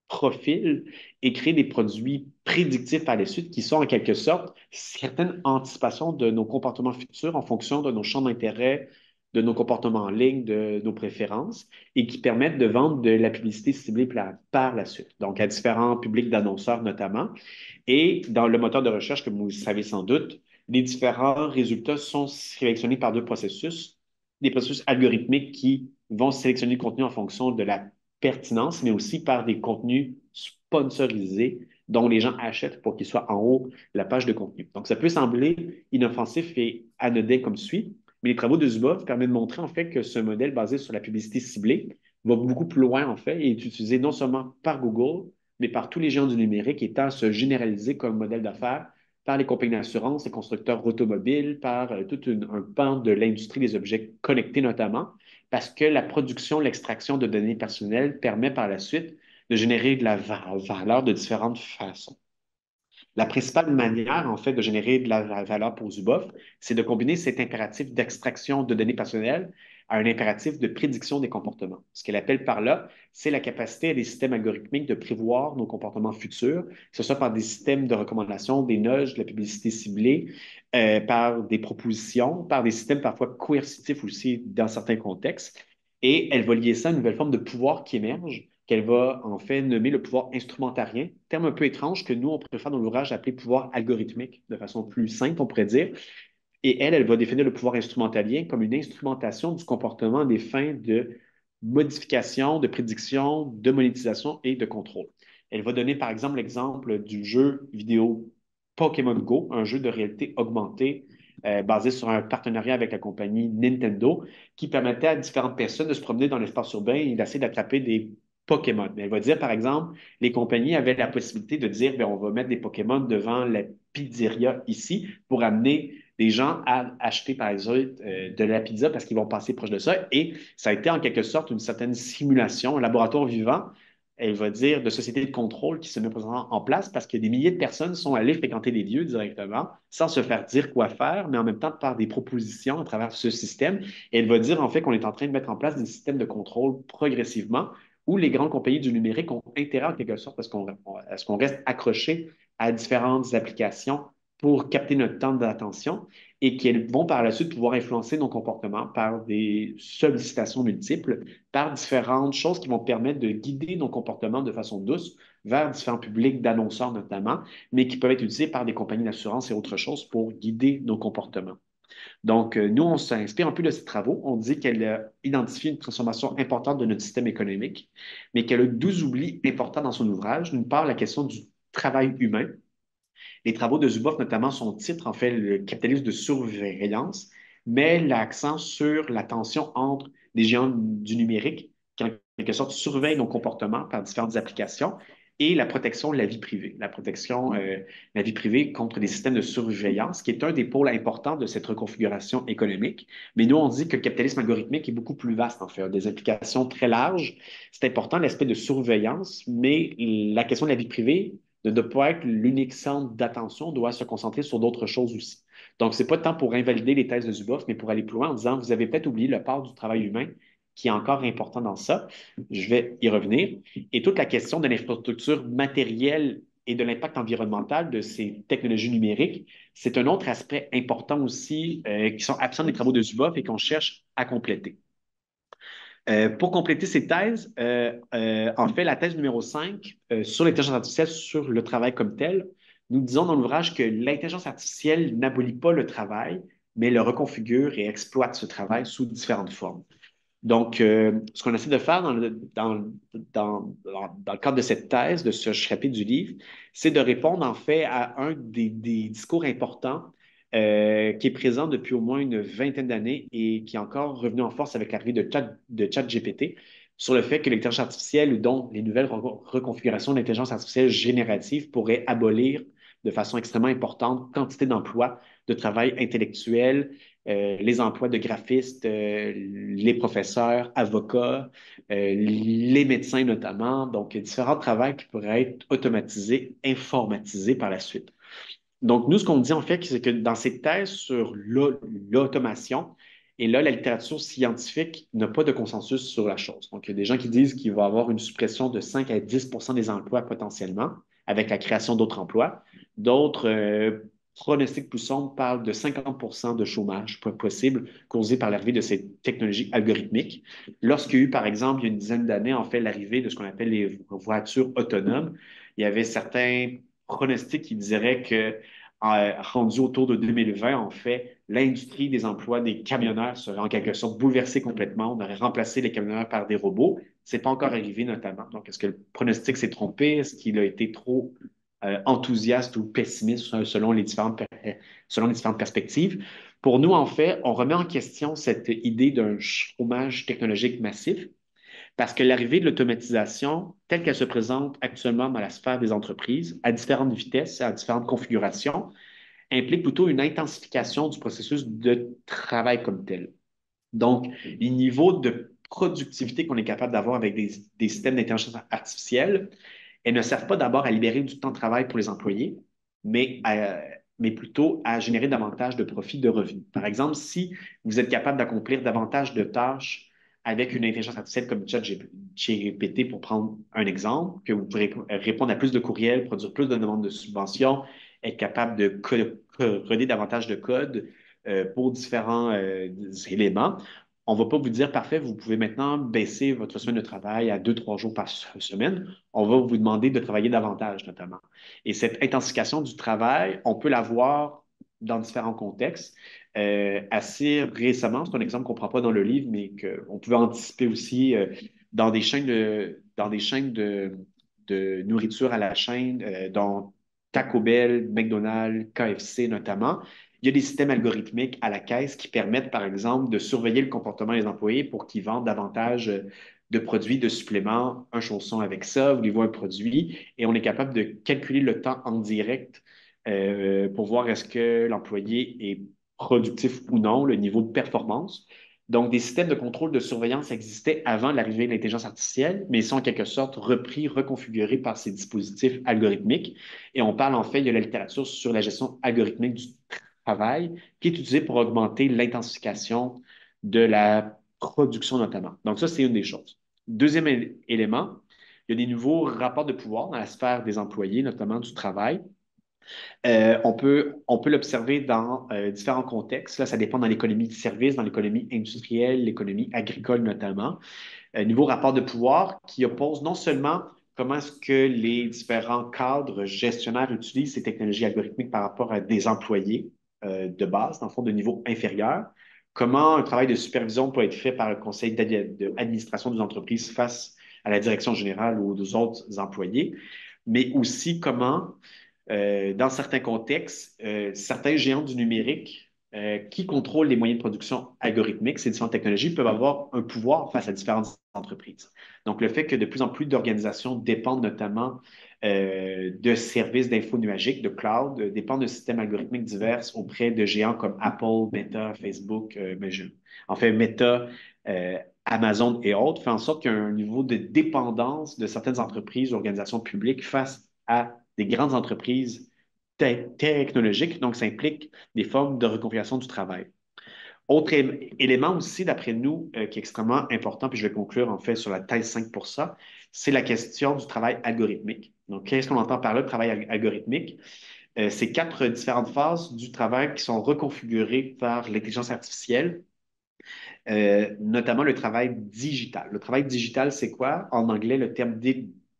profils et créer des produits prédictifs par la suite qui sont en quelque sorte certaines anticipations de nos comportements futurs en fonction de nos champs d'intérêt, de nos comportements en ligne, de nos préférences et qui permettent de vendre de la publicité ciblée par la suite, donc à différents publics d'annonceurs notamment. Et dans le moteur de recherche, comme vous le savez sans doute, les différents résultats sont sélectionnés par deux processus, des processus algorithmiques qui vont sélectionner le contenu en fonction de la pertinence, mais aussi par des contenus sponsorisés dont les gens achètent pour qu'ils soient en haut de la page de contenu. Donc, ça peut sembler inoffensif et anodin comme suit, mais les travaux de Zuboff permettent de montrer en fait que ce modèle basé sur la publicité ciblée va beaucoup plus loin en fait et est utilisé non seulement par Google, mais par tous les géants du numérique et tend à se généraliser comme modèle d'affaires par les compagnies d'assurance, les constructeurs automobiles, par tout un pan de l'industrie des objets connectés notamment, parce que la production, l'extraction de données personnelles permet par la suite de générer de la valeur de différentes façons. La principale manière, en fait, de générer de la valeur pour Zuboff, c'est de combiner cet impératif d'extraction de données personnelles à un impératif de prédiction des comportements. Ce qu'elle appelle par là, c'est la capacité des systèmes algorithmiques de prévoir nos comportements futurs, que ce soit par des systèmes de recommandation, des nudges, de la publicité ciblée, par des propositions, par des systèmes parfois coercitifs aussi dans certains contextes. Et elle va lier ça à une nouvelle forme de pouvoir qui émerge, qu'elle va en fait nommer le pouvoir instrumentarien, terme un peu étrange que nous, on préfère dans l'ouvrage appeler pouvoir algorithmique, de façon plus simple, on pourrait dire. Et elle va définir le pouvoir instrumentalien comme une instrumentation du comportement à des fins de modification, de prédiction, de monétisation et de contrôle. Elle va donner par exemple l'exemple du jeu vidéo Pokémon Go, un jeu de réalité augmentée basé sur un partenariat avec la compagnie Nintendo qui permettait à différentes personnes de se promener dans l'espace urbain et d'essayer d'attraper des Pokémon. Mais elle va dire, par exemple, les compagnies avaient la possibilité de dire, bien, on va mettre des Pokémon devant la pizzeria ici pour amener des gens à acheter, par exemple, de la pizza parce qu'ils vont passer proche de ça. Et ça a été en quelque sorte une certaine simulation, un laboratoire vivant, elle va dire, de société de contrôle qui se met présentement en place parce que des milliers de personnes sont allées fréquenter les lieux directement sans se faire dire quoi faire, mais en même temps par des propositions à travers ce système. Et elle va dire en fait qu'on est en train de mettre en place des systèmes de contrôle progressivement où les grandes compagnies du numérique ont intérêt en quelque sorte à ce qu'on reste accroché à différentes applications pour capter notre temps d'attention et qu'elles vont par la suite pouvoir influencer nos comportements par des sollicitations multiples, par différentes choses qui vont permettre de guider nos comportements de façon douce vers différents publics d'annonceurs notamment, mais qui peuvent être utilisés par des compagnies d'assurance et autres choses pour guider nos comportements. Donc, nous, on s'inspire un peu de ces travaux. On dit qu'elle a identifié une transformation importante de notre système économique, mais qu'elle a 12 oublis importants dans son ouvrage. D'une part, la question du travail humain. Les travaux de Zuboff, notamment son titre, en fait, le capitalisme de surveillance, met l'accent sur la tension entre des géants du numérique qui, en quelque sorte, surveillent nos comportements par différentes applications et la protection de la vie privée, la protection de la vie privée contre des systèmes de surveillance, qui est un des pôles importants de cette reconfiguration économique. Mais nous, on dit que le capitalisme algorithmique est beaucoup plus vaste, en fait, a des implications très larges. C'est important l'aspect de surveillance, mais la question de la vie privée ne doit pas être l'unique centre d'attention, doit se concentrer sur d'autres choses aussi. Donc, ce n'est pas tant pour invalider les thèses de Zuboff, mais pour aller plus loin en disant, vous avez peut-être oublié le part du travail humain qui est encore important dans ça. Je vais y revenir. Et toute la question de l'infrastructure matérielle et de l'impact environnemental de ces technologies numériques, c'est un autre aspect important aussi qui sont absents des travaux de Zuboff et qu'on cherche à compléter. Pour compléter ces thèses, en fait, la thèse numéro 5 sur l'intelligence artificielle, sur le travail comme tel, nous disons dans l'ouvrage que l'intelligence artificielle n'abolit pas le travail, mais le reconfigure et exploite ce travail sous différentes formes. Donc, ce qu'on essaie de faire dans le cadre de cette thèse, de ce chapitre du livre, c'est de répondre en fait à un des discours importants qui est présent depuis au moins une vingtaine d'années et qui est encore revenu en force avec l'arrivée de ChatGPT sur le fait que l'intelligence artificielle ou dont les nouvelles reconfigurations de l'intelligence artificielle générative pourraient abolir de façon extrêmement importante quantité d'emplois de travail intellectuel, les emplois de graphistes, les professeurs, avocats, les médecins notamment. Donc, différents travaux qui pourraient être automatisés, informatisés par la suite. Donc, nous, ce qu'on dit en fait, c'est que dans ces thèses sur l'automation, et là, la littérature scientifique n'a pas de consensus sur la chose. Donc, il y a des gens qui disent qu'il va y avoir une suppression de 5 à 10 des emplois potentiellement, avec la création d'autres emplois. D'autres pronostics plus sombres parlent de 50 de chômage possible causé par l'arrivée de ces technologies algorithmiques. Lorsqu'il y a eu, par exemple, il y a une dizaine d'années, en fait, l'arrivée de ce qu'on appelle les voitures autonomes, il y avait certains pronostics qui diraient que rendu autour de 2020, en fait, l'industrie des emplois des camionneurs serait en quelque sorte bouleversée complètement. On aurait remplacé les camionneurs par des robots. Ce n'est pas encore arrivé, notamment. Donc, est-ce que le pronostic s'est trompé? Est-ce qu'il a été trop enthousiaste ou pessimiste selon les différentes perspectives? Pour nous, en fait, on remet en question cette idée d'un chômage technologique massif parce que l'arrivée de l'automatisation, telle qu'elle se présente actuellement dans la sphère des entreprises, à différentes vitesses, à différentes configurations, implique plutôt une intensification du processus de travail comme tel. Donc, les niveaux de productivité qu'on est capable d'avoir avec des systèmes d'intelligence artificielle, elles ne servent pas d'abord à libérer du temps de travail pour les employés, mais plutôt à générer davantage de profits, de revenus. Par exemple, si vous êtes capable d'accomplir davantage de tâches avec une intelligence artificielle comme ChatGPT, pour prendre un exemple, que vous pourrez répondre à plus de courriels, produire plus de demandes de subventions, être capable de coder davantage de code pour différents éléments. On ne va pas vous dire, parfait, vous pouvez maintenant baisser votre semaine de travail à 2, 3 jours par semaine. On va vous demander de travailler davantage, notamment. Et cette intensification du travail, on peut la voir dans différents contextes. Assez récemment, c'est un exemple qu'on ne prend pas dans le livre, mais qu'on pouvait anticiper aussi dans des chaînes de nourriture à la chaîne, dont Taco Bell, McDonald's, KFC notamment. Il y a des systèmes algorithmiques à la caisse qui permettent, par exemple, de surveiller le comportement des employés pour qu'ils vendent davantage de produits, de suppléments, un chausson avec ça, voulez-vous un produit, et on est capable de calculer le temps en direct pour voir est-ce que l'employé est productif ou non, le niveau de performance. Donc, des systèmes de contrôle de surveillance existaient avant l'arrivée de l'intelligence artificielle, mais ils sont en quelque sorte repris, reconfigurés par ces dispositifs algorithmiques. Et on parle en fait, il y a la littérature sur la gestion algorithmique du travail qui est utilisée pour augmenter l'intensification de la production notamment. Donc, ça, c'est une des choses. Deuxième élément, il y a des nouveaux rapports de pouvoir dans la sphère des employés, notamment du travail. On peut l'observer dans différents contextes. Là, ça dépend dans l'économie de service, dans l'économie industrielle, l'économie agricole notamment. Nouveau rapport de pouvoir qui oppose non seulement comment est-ce que les différents cadres gestionnaires utilisent ces technologies algorithmiques par rapport à des employés de base, dans le fond, de niveau inférieur, comment un travail de supervision peut être fait par le conseil d'administration des entreprises face à la direction générale ou aux autres employés, mais aussi comment dans certains contextes, certains géants du numérique qui contrôlent les moyens de production algorithmiques, ces différentes technologies, peuvent avoir un pouvoir face à différentes entreprises. Donc, le fait que de plus en plus d'organisations dépendent notamment de services d'info nuagique, de cloud, dépendent de systèmes algorithmiques divers auprès de géants comme Apple, Meta, Facebook, en fait, Meta, Amazon et autres, fait en sorte qu'il y a un niveau de dépendance de certaines entreprises ou organisations publiques face à des grandes entreprises technologiques. Donc, ça implique des formes de reconfiguration du travail. Autre élément aussi, d'après nous, qui est extrêmement important, puis je vais conclure en fait sur la thèse 5 pour ça, c'est la question du travail algorithmique. Donc, qu'est-ce qu'on entend par là, le travail algorithmique? C'est quatre différentes phases du travail qui sont reconfigurées par l'intelligence artificielle, notamment le travail digital. Le travail digital, c'est quoi? En anglais, le terme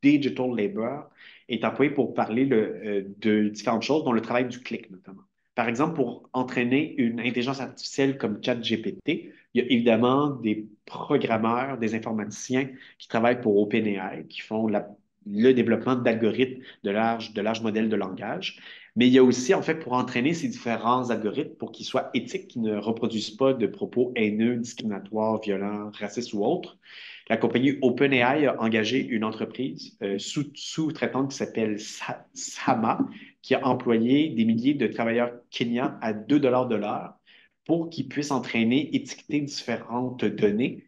digital labor est employé pour parler de différentes choses, dont le travail du clic notamment. Par exemple, pour entraîner une intelligence artificielle comme ChatGPT, il y a évidemment des programmeurs, des informaticiens qui travaillent pour OpenAI, qui font le développement d'algorithmes de large modèles de langage. Mais il y a aussi, en fait, pour entraîner ces différents algorithmes pour qu'ils soient éthiques, qu'ils ne reproduisent pas de propos haineux, discriminatoires, violents, racistes ou autres, la compagnie OpenAI a engagé une entreprise sous-traitante qui s'appelle Sama, qui a employé des milliers de travailleurs kenyans à 2 $ de l'heure pour qu'ils puissent entraîner, étiqueter différentes données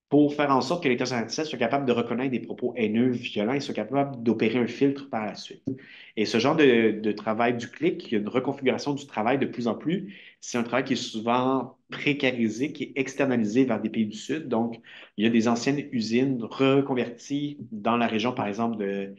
pour faire en sorte que l'intelligence artificielle soit capable de reconnaître des propos haineux, violents et soit capable d'opérer un filtre par la suite. Et ce genre de travail du clic, il y a une reconfiguration du travail de plus en plus. C'est un travail qui est souvent précarisé, qui est externalisé vers des pays du Sud. Donc, il y a des anciennes usines reconverties dans la région, par exemple, de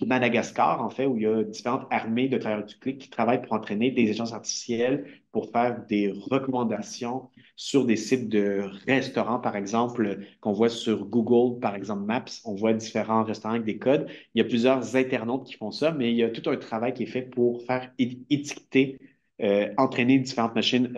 Madagascar, en fait, où il y a différentes armées de travailleurs du clic qui travaillent pour entraîner des intelligences artificielles pour faire des recommandations sur des sites de restaurants, par exemple, qu'on voit sur Google, par exemple Maps. On voit différents restaurants avec des codes. Il y a plusieurs internautes qui font ça, mais il y a tout un travail qui est fait pour faire étiqueter, entraîner différentes machines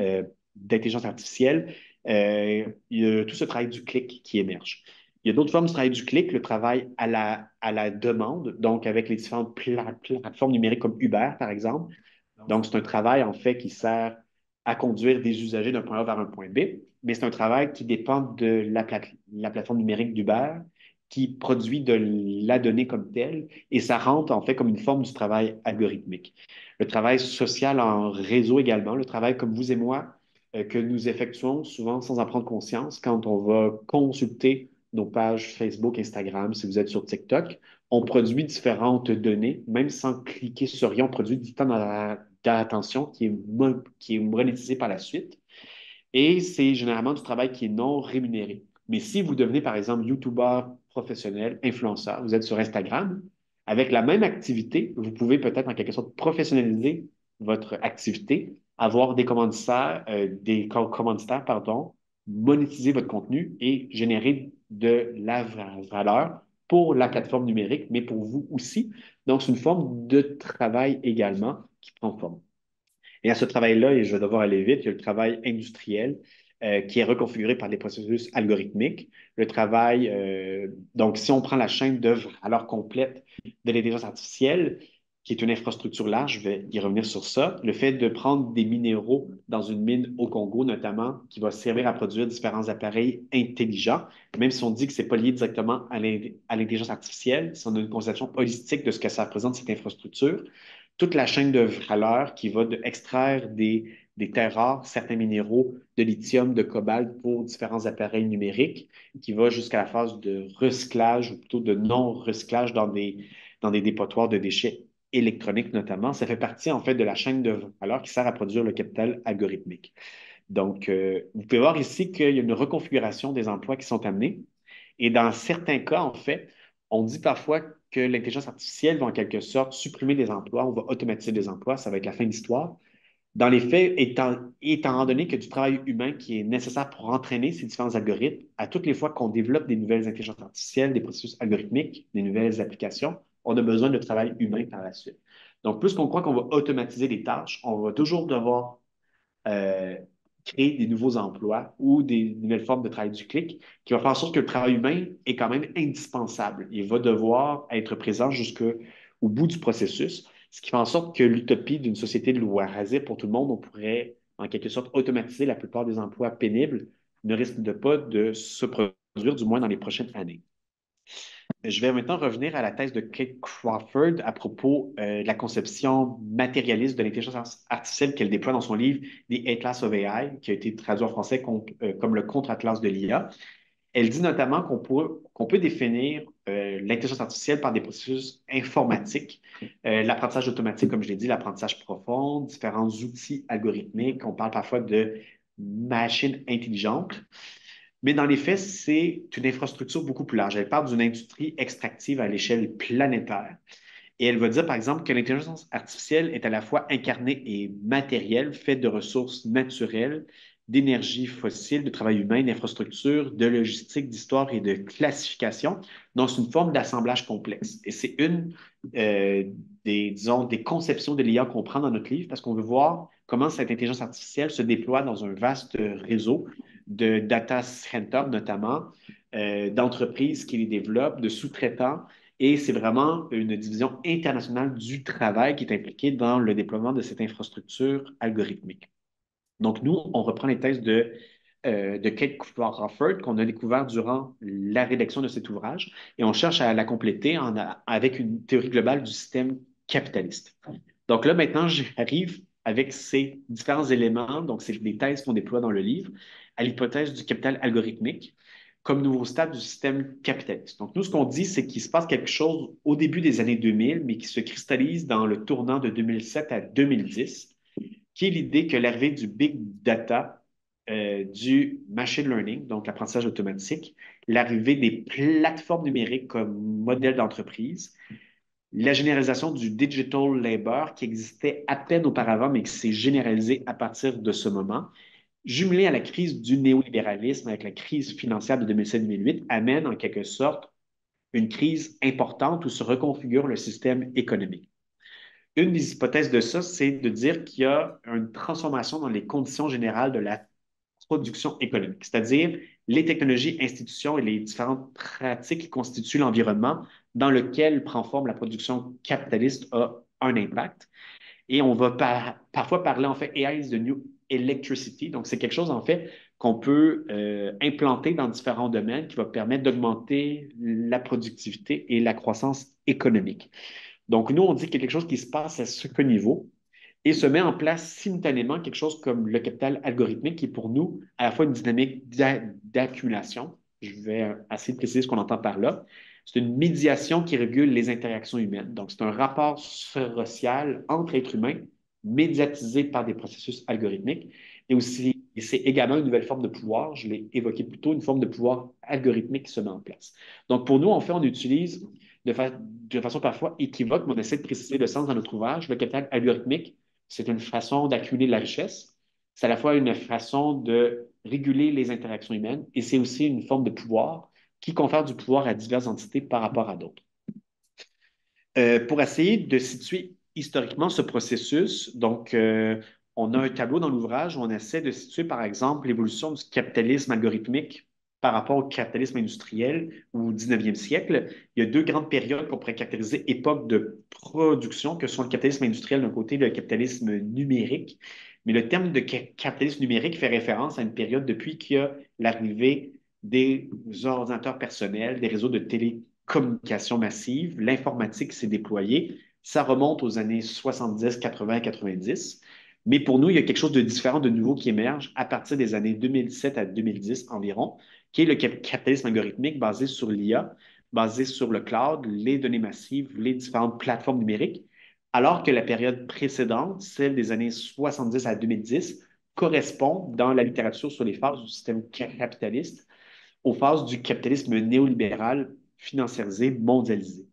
d'intelligence artificielle. Il y a tout ce travail du clic qui émerge. Il y a d'autres formes du travail du clic, le travail à la demande, donc avec les différentes plateformes numériques comme Uber, par exemple. Donc, c'est un travail, en fait, qui sert à conduire des usagers d'un point A vers un point B, mais c'est un travail qui dépend de la plateforme numérique d'Uber, qui produit de la donnée comme telle, et ça rentre, en fait, comme une forme du travail algorithmique. Le travail social en réseau également, le travail comme vous et moi, que nous effectuons souvent sans en prendre conscience quand on va consulter nos pages Facebook, Instagram, si vous êtes sur TikTok. On produit différentes données, même sans cliquer sur rien, on produit du temps d'attention qui est monétisé par la suite. Et c'est généralement du travail qui est non rémunéré. Mais si vous devenez, par exemple, YouTuber professionnel, influenceur, vous êtes sur Instagram, avec la même activité, vous pouvez peut-être en quelque sorte professionnaliser votre activité, avoir des commanditaires, pardon, monétiser votre contenu et générer de la valeur pour la plateforme numérique, mais pour vous aussi. Donc, c'est une forme de travail également qui prend forme. Et à ce travail-là, et je vais devoir aller vite, il y a le travail industriel qui est reconfiguré par des processus algorithmiques. Le travail, donc si on prend la chaîne d'œuvre à l'heure complète de l'intelligence artificielle, qui est une infrastructure large, je vais y revenir sur ça, le fait de prendre des minéraux dans une mine au Congo notamment, qui va servir à produire différents appareils intelligents, même si on dit que ce n'est pas lié directement à l'intelligence artificielle, si on a une conception holistique de ce que ça représente, cette infrastructure, toute la chaîne de valeur qui va extraire des terres rares, certains minéraux, de lithium, de cobalt pour différents appareils numériques, qui va jusqu'à la phase de recyclage ou plutôt de non-recyclage dans des dépotoirs de déchets électroniques notamment. Ça fait partie en fait de la chaîne de valeur qui sert à produire le capital algorithmique. Donc, vous pouvez voir ici qu'il y a une reconfiguration des emplois qui sont amenés. Et dans certains cas, en fait, on dit parfois que l'intelligence artificielle va en quelque sorte supprimer des emplois, on va automatiser des emplois, ça va être la fin de l'histoire. Dans les faits, étant donné que du travail humain qui est nécessaire pour entraîner ces différents algorithmes, à toutes les fois qu'on développe des nouvelles intelligences artificielles, des processus algorithmiques, des nouvelles applications, on a besoin de travail humain par la suite. Donc, plus qu'on croit qu'on va automatiser des tâches, on va toujours devoir euh, créer des nouveaux emplois ou des nouvelles formes de travail du clic qui va faire en sorte que le travail humain est quand même indispensable. Il va devoir être présent jusqu'au bout du processus, ce qui fait en sorte que l'utopie d'une société de loisirs pour tout le monde, on pourrait en quelque sorte automatiser la plupart des emplois pénibles, ne risque de pas de se produire, du moins dans les prochaines années. Je vais maintenant revenir à la thèse de Kate Crawford à propos de la conception matérialiste de l'intelligence artificielle qu'elle déploie dans son livre The Atlas of AI, qui a été traduit en français comme le contre-atlas de l'IA. Elle dit notamment qu'on peut définir l'intelligence artificielle par des processus informatiques, l'apprentissage automatique, comme je l'ai dit, l'apprentissage profond, différents outils algorithmiques. On parle parfois de machines intelligentes. Mais dans les faits, c'est une infrastructure beaucoup plus large. Elle parle d'une industrie extractive à l'échelle planétaire. Et elle va dire, par exemple, que l'intelligence artificielle est à la fois incarnée et matérielle, faite de ressources naturelles, d'énergie fossile, de travail humain, d'infrastructures, de logistique, d'histoire et de classification. Donc, c'est une forme d'assemblage complexe. Et c'est une euh, disons, des conceptions de l'IA qu'on prend dans notre livre parce qu'on veut voir comment cette intelligence artificielle se déploie dans un vaste réseau de data centers notamment, d'entreprises qui les développent, de sous-traitants. Et c'est vraiment une division internationale du travail qui est impliquée dans le déploiement de cette infrastructure algorithmique. Donc, nous, on reprend les thèses de Kate Crawford qu'on a découvert durant la rédaction de cet ouvrage et on cherche à la compléter avec une théorie globale du système capitaliste. Donc là, maintenant, j'arrive avec ces différents éléments, donc c'est les thèses qu'on déploie dans le livre, à l'hypothèse du capital algorithmique comme nouveau stade du système capitaliste. Donc, nous, ce qu'on dit, c'est qu'il se passe quelque chose au début des années 2000, mais qui se cristallise dans le tournant de 2007 à 2010, qui est l'idée que l'arrivée du big data, du machine learning, donc l'apprentissage automatique, l'arrivée des plateformes numériques comme modèle d'entreprise, la généralisation du digital labor qui existait à peine auparavant, mais qui s'est généralisé à partir de ce moment, jumelé à la crise du néolibéralisme avec la crise financière de 2007-2008, amène en quelque sorte une crise importante où se reconfigure le système économique. Une des hypothèses de ça, c'est de dire qu'il y a une transformation dans les conditions générales de la production économique, c'est-à-dire les technologies, institutions et les différentes pratiques qui constituent l'environnement dans lequel prend forme la production capitaliste a un impact. Et on va parfois parler, en fait, AI is the new electricity. Donc, c'est quelque chose, en fait, qu'on peut implanter dans différents domaines qui va permettre d'augmenter la productivité et la croissance économique. Donc, nous, on dit qu'il y a quelque chose qui se passe à ce niveau et se met en place simultanément quelque chose comme le capital algorithmique qui est pour nous à la fois une dynamique d'accumulation Je vais essayer de préciser ce qu'on entend par là. C'est une médiation qui régule les interactions humaines. Donc, c'est un rapport social entre êtres humains médiatisé par des processus algorithmiques et aussi, et c'est également une nouvelle forme de pouvoir, je l'ai évoqué plus tôt, une forme de pouvoir algorithmique qui se met en place. Donc, pour nous, en fait, on utilise de façon parfois équivoque, mais on essaie de préciser le sens dans notre ouvrage. Le capital algorithmique, c'est une façon d'accumuler de la richesse. C'est à la fois une façon de réguler les interactions humaines et c'est aussi une forme de pouvoir qui confère du pouvoir à diverses entités par rapport à d'autres. Pour essayer de situer historiquement ce processus, donc, on a un tableau dans l'ouvrage où on essaie de situer, par exemple, l'évolution du capitalisme algorithmique par rapport au capitalisme industriel au 19e siècle. Il y a deux grandes périodes qu'on pourrait caractériser époque de production, que sont le capitalisme industriel d'un côté et le capitalisme numérique. Mais le terme de capitalisme numérique fait référence à une période depuis qu'il y a l'arrivée des ordinateurs personnels, des réseaux de télécommunications massives, l'informatique s'est déployée. Ça remonte aux années 70, 80, 90. Mais pour nous, il y a quelque chose de différent, de nouveau qui émerge à partir des années 2007 à 2010 environ, qui est le capitalisme algorithmique basé sur l'IA, basé sur le cloud, les données massives, les différentes plateformes numériques, alors que la période précédente, celle des années 70 à 2010, correspond dans la littérature sur les phases du système capitaliste aux phases du capitalisme néolibéral financiarisé, mondialisé.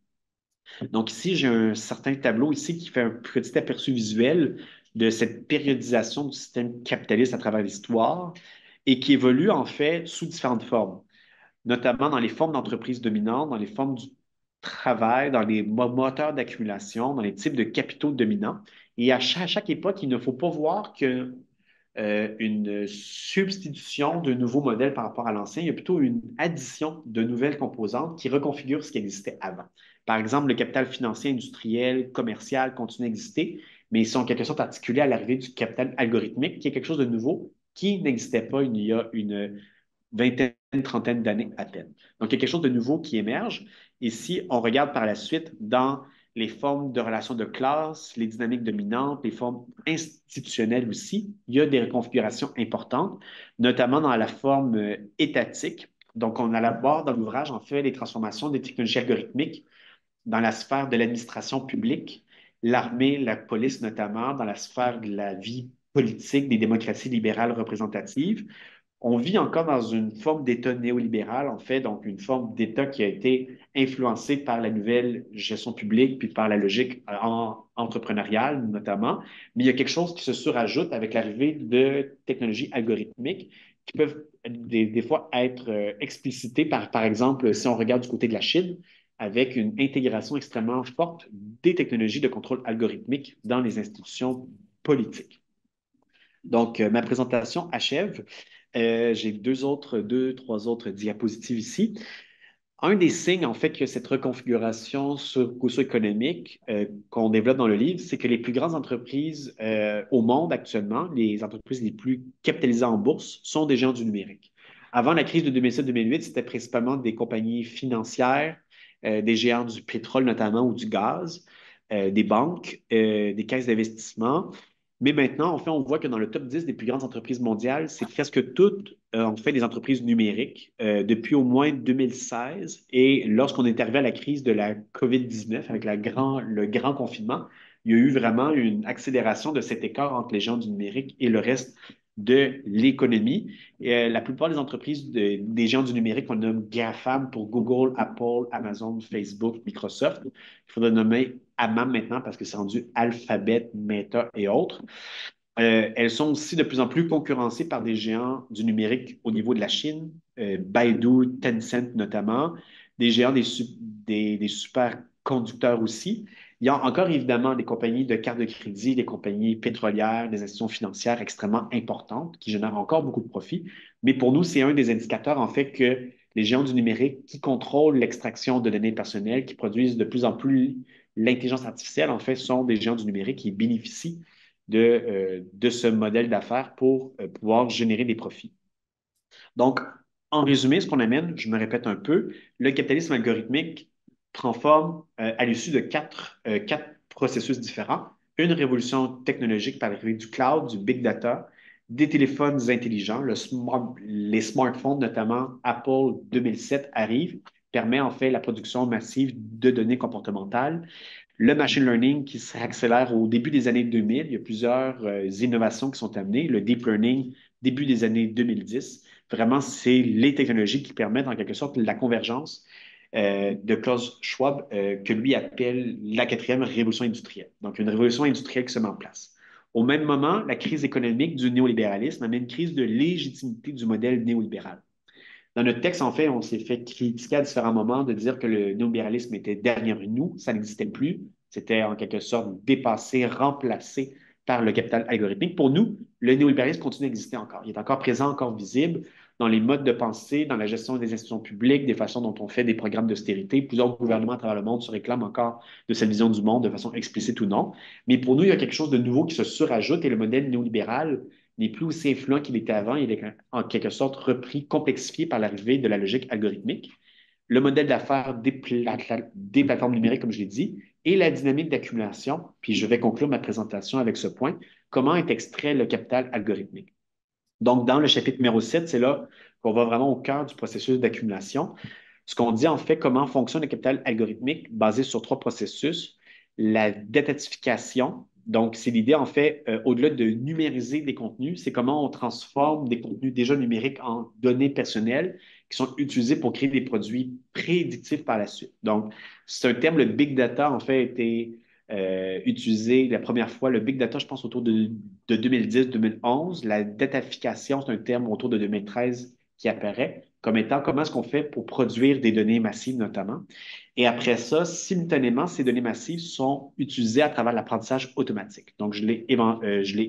Donc ici, j'ai un certain tableau ici qui fait un petit aperçu visuel de cette périodisation du système capitaliste à travers l'histoire et qui évolue en fait sous différentes formes, notamment dans les formes d'entreprises dominantes, dans les formes du travail, dans les moteurs d'accumulation, dans les types de capitaux dominants. Et à chaque époque, il ne faut pas voir que une substitution de nouveaux modèles par rapport à l'ancien, il y a plutôt une addition de nouvelles composantes qui reconfigurent ce qui existait avant. Par exemple, le capital financier, industriel, commercial continue d'exister, mais ils sont en quelque sorte articulés à l'arrivée du capital algorithmique, qui est quelque chose de nouveau qui n'existait pas il y a une vingtaine, trentaine d'années à peine. Donc, il y a quelque chose de nouveau qui émerge. Et si on regarde par la suite dans les formes de relations de classe, les dynamiques dominantes, les formes institutionnelles aussi, il y a des reconfigurations importantes, notamment dans la forme étatique. Donc, on allait voir dans l'ouvrage, en fait, les transformations des technologies algorithmiques dans la sphère de l'administration publique, l'armée, la police notamment, dans la sphère de la vie politique des démocraties libérales représentatives. On vit encore dans une forme d'État néolibéral, en fait, donc une forme d'État qui a été influencée par la nouvelle gestion publique, puis par la logique entrepreneuriale notamment. Mais il y a quelque chose qui se surajoute avec l'arrivée de technologies algorithmiques qui peuvent des fois être explicitées par exemple, si on regarde du côté de la Chine, avec une intégration extrêmement forte des technologies de contrôle algorithmique dans les institutions politiques. Donc, ma présentation achève. J'ai trois autres diapositives ici. Un des signes, en fait, que cette reconfiguration socio-économique qu'on développe dans le livre, c'est que les plus grandes entreprises au monde actuellement, les entreprises les plus capitalisées en bourse, sont des géants du numérique. Avant la crise de 2007-2008, c'était principalement des compagnies financières, des géants du pétrole notamment ou du gaz, des banques, des caisses d'investissement. Mais maintenant, en fait, on voit que dans le top 10 des plus grandes entreprises mondiales, c'est presque toutes, en fait, des entreprises numériques depuis au moins 2016. Et lorsqu'on est arrivé à la crise de la COVID-19, avec le grand confinement, il y a eu vraiment une accélération de cet écart entre les géants du numérique et le reste de l'économie. La plupart des entreprises des géants du numérique, on nomme GAFAM pour Google, Apple, Amazon, Facebook, Microsoft. Il faudrait nommer AMAM maintenant parce que c'est rendu Alphabet, Meta et autres. Elles sont aussi de plus en plus concurrencées par des géants du numérique au niveau de la Chine, Baidu, Tencent notamment, des géants des superconducteurs aussi. Il y a encore évidemment des compagnies de cartes de crédit, des compagnies pétrolières, des institutions financières extrêmement importantes qui génèrent encore beaucoup de profits. Mais pour nous, c'est un des indicateurs en fait que les géants du numérique qui contrôlent l'extraction de données personnelles, qui produisent de plus en plus l'intelligence artificielle, en fait, sont des géants du numérique qui bénéficient de ce modèle d'affaires pour pouvoir générer des profits. Donc, en résumé, ce qu'on amène, je me répète un peu, le capitalisme algorithmique prend forme à l'issue de quatre processus différents. Une révolution technologique par l'arrivée du cloud, du big data, des téléphones intelligents, les smartphones, notamment Apple 2007 arrive, permet en fait la production massive de données comportementales. Le machine learning qui s'accélère au début des années 2000, il y a plusieurs innovations qui sont amenées. Le deep learning, début des années 2010, vraiment, c'est les technologies qui permettent en quelque sorte la convergence de Klaus Schwab, que lui appelle la quatrième révolution industrielle. Donc, une révolution industrielle qui se met en place. Au même moment, la crise économique du néolibéralisme amène une crise de légitimité du modèle néolibéral. Dans notre texte, en fait, on s'est fait critiquer à différents moments de dire que le néolibéralisme était derrière nous, ça n'existait plus, c'était en quelque sorte dépassé, remplacé par le capital algorithmique. Pour nous, le néolibéralisme continue d'exister encore. Il est encore présent, encore visible dans les modes de pensée, dans la gestion des institutions publiques, des façons dont on fait des programmes d'austérité. Plusieurs gouvernements à travers le monde se réclament encore de cette vision du monde de façon explicite ou non. Mais pour nous, il y a quelque chose de nouveau qui se surajoute et le modèle néolibéral n'est plus aussi influent qu'il était avant. Il est en quelque sorte repris, complexifié par l'arrivée de la logique algorithmique, le modèle d'affaires des plateformes numériques, comme je l'ai dit, et la dynamique d'accumulation. Puis je vais conclure ma présentation avec ce point. Comment est extrait le capital algorithmique? Donc, dans le chapitre numéro 7, c'est là qu'on va vraiment au cœur du processus d'accumulation. Ce qu'on dit en fait, comment fonctionne le capital algorithmique basé sur trois processus. La datatification, donc c'est l'idée en fait, au-delà de numériser des contenus, c'est comment on transforme des contenus déjà numériques en données personnelles qui sont utilisées pour créer des produits prédictifs par la suite. Donc, c'est un terme, le big data en fait a été utilisé la première fois, le big data, je pense, autour de 2010-2011. La datafication, c'est un terme autour de 2013 qui apparaît comme étant comment est-ce qu'on fait pour produire des données massives notamment. Et après ça, simultanément, ces données massives sont utilisées à travers l'apprentissage automatique. Donc, je l'ai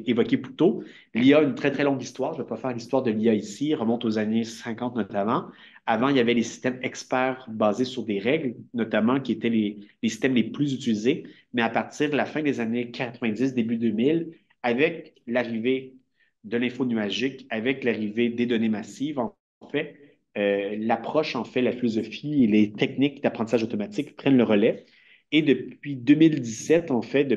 évoqué plus tôt. L'IA a une très, très longue histoire. Je ne vais pas faire l'histoire de l'IA ici. Elle remonte aux années 50 notamment. Avant, il y avait les systèmes experts basés sur des règles, notamment qui étaient les systèmes les plus utilisés. Mais à partir de la fin des années 90, début 2000, avec l'arrivée de l'info nuagique, avec l'arrivée des données massives, en fait, l'approche, en fait, la philosophie et les techniques d'apprentissage automatique prennent le relais. Et depuis 2017, en fait,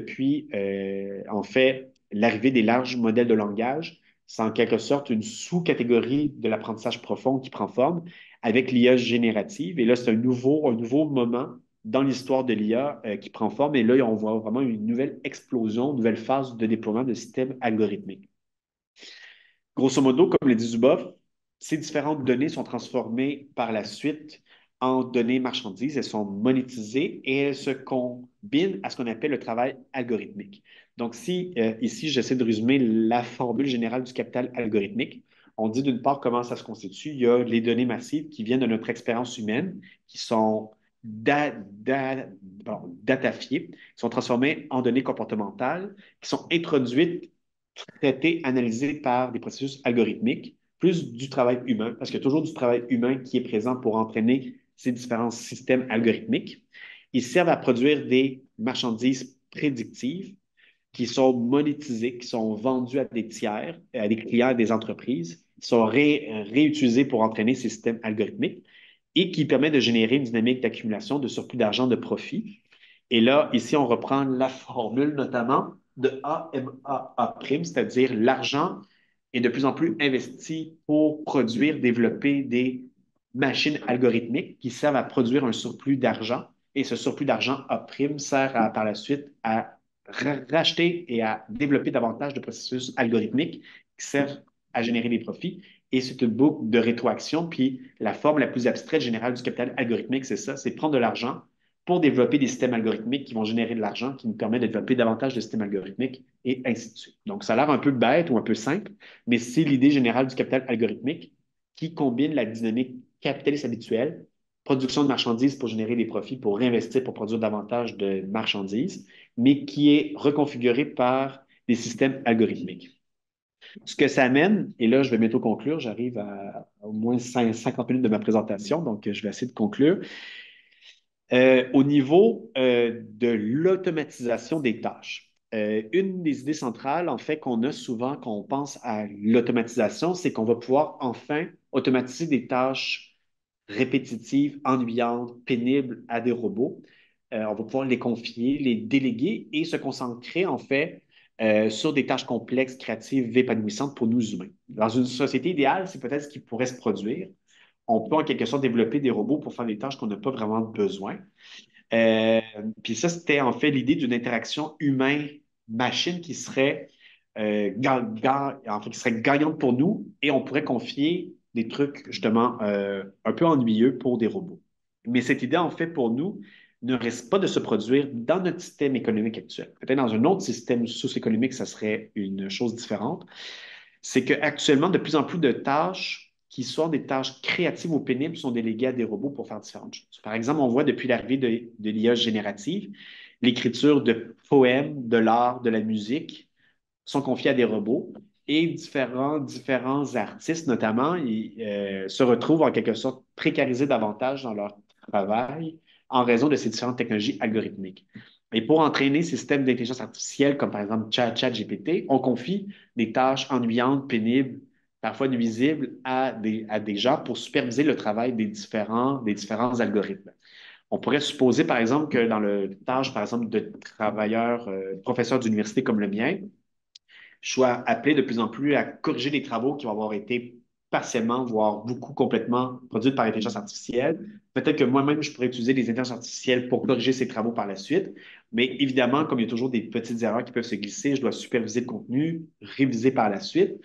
l'arrivée des larges modèles de langage, c'est en quelque sorte une sous-catégorie de l'apprentissage profond qui prend forme avec l'IA générative. Et là, c'est un nouveau moment dans l'histoire de l'IA qui prend forme. Et là, on voit vraiment une nouvelle explosion, une nouvelle phase de déploiement de systèmes algorithmiques. Grosso modo, comme le dit Zuboff, ces différentes données sont transformées par la suite en données marchandises. Elles sont monétisées et elles se combinent à ce qu'on appelle le travail algorithmique. Donc, si ici, j'essaie de résumer la formule générale du capital algorithmique, on dit d'une part comment ça se constitue. Il y a les données massives qui viennent de notre expérience humaine, qui sont datafiées, qui sont transformées en données comportementales, qui sont introduites traité, analysé par des processus algorithmiques, plus du travail humain, parce qu'il y a toujours du travail humain qui est présent pour entraîner ces différents systèmes algorithmiques. Ils servent à produire des marchandises prédictives qui sont monétisées, qui sont vendues à des tiers, à des clients, à des entreprises, qui sont réutilisées pour entraîner ces systèmes algorithmiques et qui permettent de générer une dynamique d'accumulation de surplus d'argent de profit. Et là, ici, on reprend la formule notamment de AMAA', c'est-à-dire l'argent est de plus en plus investi pour produire, développer des machines algorithmiques qui servent à produire un surplus d'argent. Et ce surplus d'argent A' sert par la suite à racheter et à développer davantage de processus algorithmiques qui servent à générer des profits. Et c'est une boucle de rétroaction. Puis la forme la plus abstraite générale du capital algorithmique, c'est ça, c'est prendre de l'argent pour développer des systèmes algorithmiques qui vont générer de l'argent, qui nous permet de développer davantage de systèmes algorithmiques et ainsi de suite. Donc, ça a l'air un peu bête ou un peu simple, mais c'est l'idée générale du capital algorithmique qui combine la dynamique capitaliste habituelle, production de marchandises pour générer des profits, pour réinvestir, pour produire davantage de marchandises, mais qui est reconfigurée par des systèmes algorithmiques. Ce que ça amène, et là, je vais bientôt conclure, j'arrive à au moins 50 minutes de ma présentation, donc je vais essayer de conclure. Au niveau de l'automatisation des tâches, une des idées centrales, en fait, qu'on a souvent quand on pense à l'automatisation, c'est qu'on va pouvoir enfin automatiser des tâches répétitives, ennuyantes, pénibles à des robots. On va pouvoir les confier, les déléguer et se concentrer, en fait, sur des tâches complexes, créatives, épanouissantes pour nous humains. Dans une société idéale, c'est peut-être ce qui pourrait se produire. On peut en quelque sorte développer des robots pour faire des tâches qu'on n'a pas vraiment besoin. Euh, Puis ça, c'était en fait l'idée d'une interaction humain-machine en fait, qui serait gagnante pour nous et on pourrait confier des trucs justement un peu ennuyeux pour des robots. Mais cette idée, en fait, pour nous, ne risque pas de se produire dans notre système économique actuel. Peut-être dans un autre système socio-économique, ça serait une chose différente. C'est qu'actuellement, de plus en plus de tâches qui sont des tâches créatives ou pénibles sont déléguées à des robots pour faire différentes choses. Par exemple, on voit depuis l'arrivée de l'IA générative, l'écriture de poèmes, de l'art, de la musique sont confiés à des robots et différents artistes, notamment, se retrouvent en quelque sorte précarisés davantage dans leur travail en raison de ces différentes technologies algorithmiques. Et pour entraîner ces systèmes d'intelligence artificielle, comme par exemple ChatGPT, on confie des tâches ennuyantes, pénibles, parfois nuisibles à des gens pour superviser le travail des différents algorithmes. On pourrait supposer, par exemple, que dans le tâche, par exemple, de travailleurs, professeurs d'université comme le mien, je sois appelé de plus en plus à corriger des travaux qui vont avoir été partiellement, voire beaucoup complètement produits par l'intelligence artificielle. Peut-être que moi-même, je pourrais utiliser les intelligences artificielles pour corriger ces travaux par la suite. Mais évidemment, comme il y a toujours des petites erreurs qui peuvent se glisser, je dois superviser le contenu, réviser par la suite.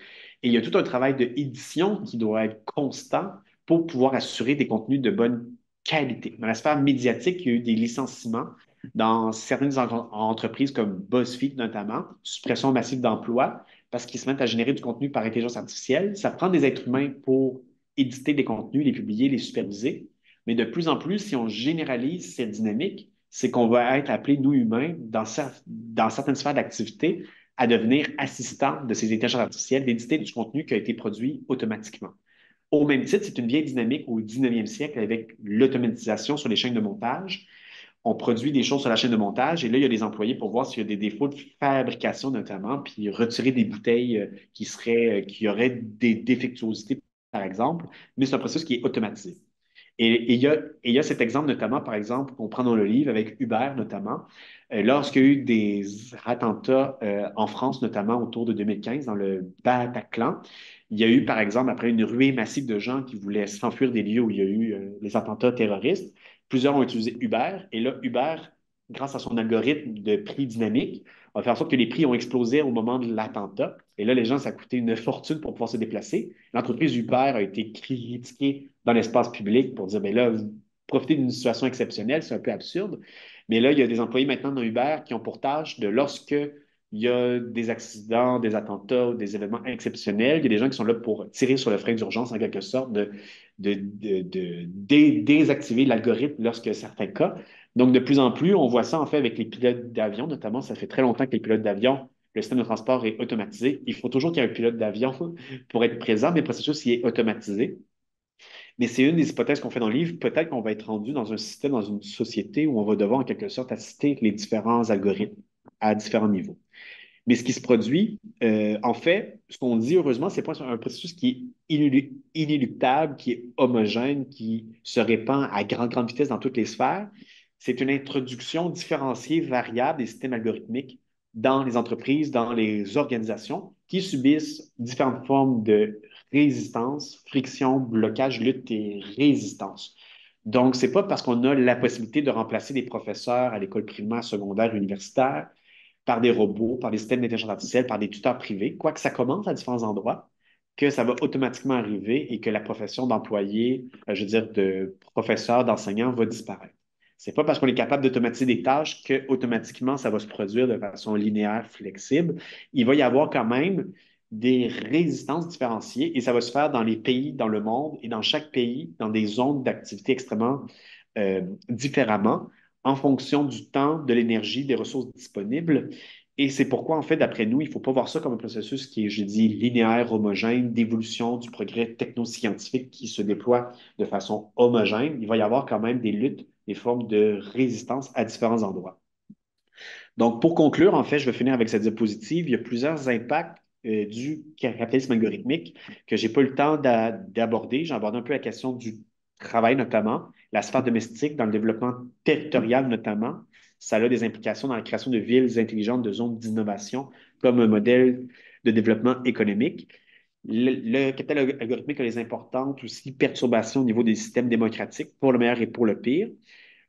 Et il y a tout un travail d'édition qui doit être constant pour pouvoir assurer des contenus de bonne qualité. Dans la sphère médiatique, il y a eu des licenciements dans certaines entreprises comme BuzzFeed notamment, suppression massive d'emplois parce qu'ils se mettent à générer du contenu par intelligence artificielle. Ça prend des êtres humains pour éditer des contenus, les publier, les superviser. Mais de plus en plus, si on généralise cette dynamique, c'est qu'on va être appelé, nous humains, dans certaines sphères d'activité, à devenir assistants de ces intelligences artificielles, d'éditer du contenu qui a été produit automatiquement. Au même titre, c'est une vieille dynamique au 19e siècle avec l'automatisation sur les chaînes de montage. On produit des choses sur la chaîne de montage et là, il y a des employés pour voir s'il y a des défauts de fabrication notamment, puis retirer des bouteilles qui auraient des défectuosités, par exemple, mais c'est un processus qui est automatisé. Il y a cet exemple notamment, par exemple, qu'on prend dans le livre avec Uber notamment, lorsqu'il y a eu des attentats en France, notamment autour de 2015, dans le Bataclan, il y a eu, par exemple, après une ruée massive de gens qui voulaient s'enfuir des lieux où il y a eu les attentats terroristes, plusieurs ont utilisé Uber. Et là, Uber, grâce à son algorithme de prix dynamique, a fait en sorte que les prix ont explosé au moment de l'attentat. Et là, les gens, ça a coûté une fortune pour pouvoir se déplacer. L'entreprise Uber a été critiquée dans l'espace public pour dire, ben là, vous profitez d'une situation exceptionnelle, c'est un peu absurde. Mais là, il y a des employés maintenant dans Uber qui ont pour tâche de lorsque il y a des accidents, des attentats ou des événements exceptionnels, il y a des gens qui sont là pour tirer sur le frein d'urgence en quelque sorte, désactiver l'algorithme lorsque certains cas. Donc, de plus en plus, on voit ça en fait avec les pilotes d'avion, notamment. Ça fait très longtemps que les pilotes d'avion, le système de transport est automatisé. Il faut toujours qu'il y ait un pilote d'avion pour être présent, mais le processus il est automatisé. Mais c'est une des hypothèses qu'on fait dans le livre. Peut-être qu'on va être rendu dans un système, dans une société où on va devoir en quelque sorte assister les différents algorithmes à différents niveaux. Mais ce qui se produit, en fait, ce qu'on dit, heureusement, c'est pas un processus qui est inéluctable, qui est homogène, qui se répand à grande vitesse dans toutes les sphères. C'est une introduction différenciée, variable des systèmes algorithmiques dans les entreprises, dans les organisations qui subissent différentes formes de résistance, friction, blocage, lutte et résistance. Donc, c'est pas parce qu'on a la possibilité de remplacer des professeurs à l'école primaire, secondaire, universitaire par des robots, par des systèmes d'intelligence artificielle, par des tuteurs privés, quoique ça commence à différents endroits, que ça va automatiquement arriver et que la profession d'employé, je veux dire, de professeur, d'enseignant va disparaître. C'est pas parce qu'on est capable d'automatiser des tâches que automatiquement ça va se produire de façon linéaire, flexible. Il va y avoir quand même des résistances différenciées et ça va se faire dans les pays, dans le monde et dans chaque pays, dans des zones d'activité extrêmement différemment en fonction du temps, de l'énergie, des ressources disponibles. Et c'est pourquoi, en fait, d'après nous, il ne faut pas voir ça comme un processus qui est, je dis, linéaire, homogène, d'évolution du progrès technoscientifique qui se déploie de façon homogène. Il va y avoir quand même des luttes, des formes de résistance à différents endroits. Donc, pour conclure, en fait, je vais finir avec cette diapositive. Il y a plusieurs impacts du capitalisme algorithmique que je n'ai pas eu le temps d'aborder. J'ai abordé un peu la question du travail, notamment, la sphère domestique, dans le développement territorial, notamment. Ça a des implications dans la création de villes intelligentes, de zones d'innovation, comme un modèle de développement économique. Le capital algorithmique a les importantes aussi perturbations au niveau des systèmes démocratiques, pour le meilleur et pour le pire.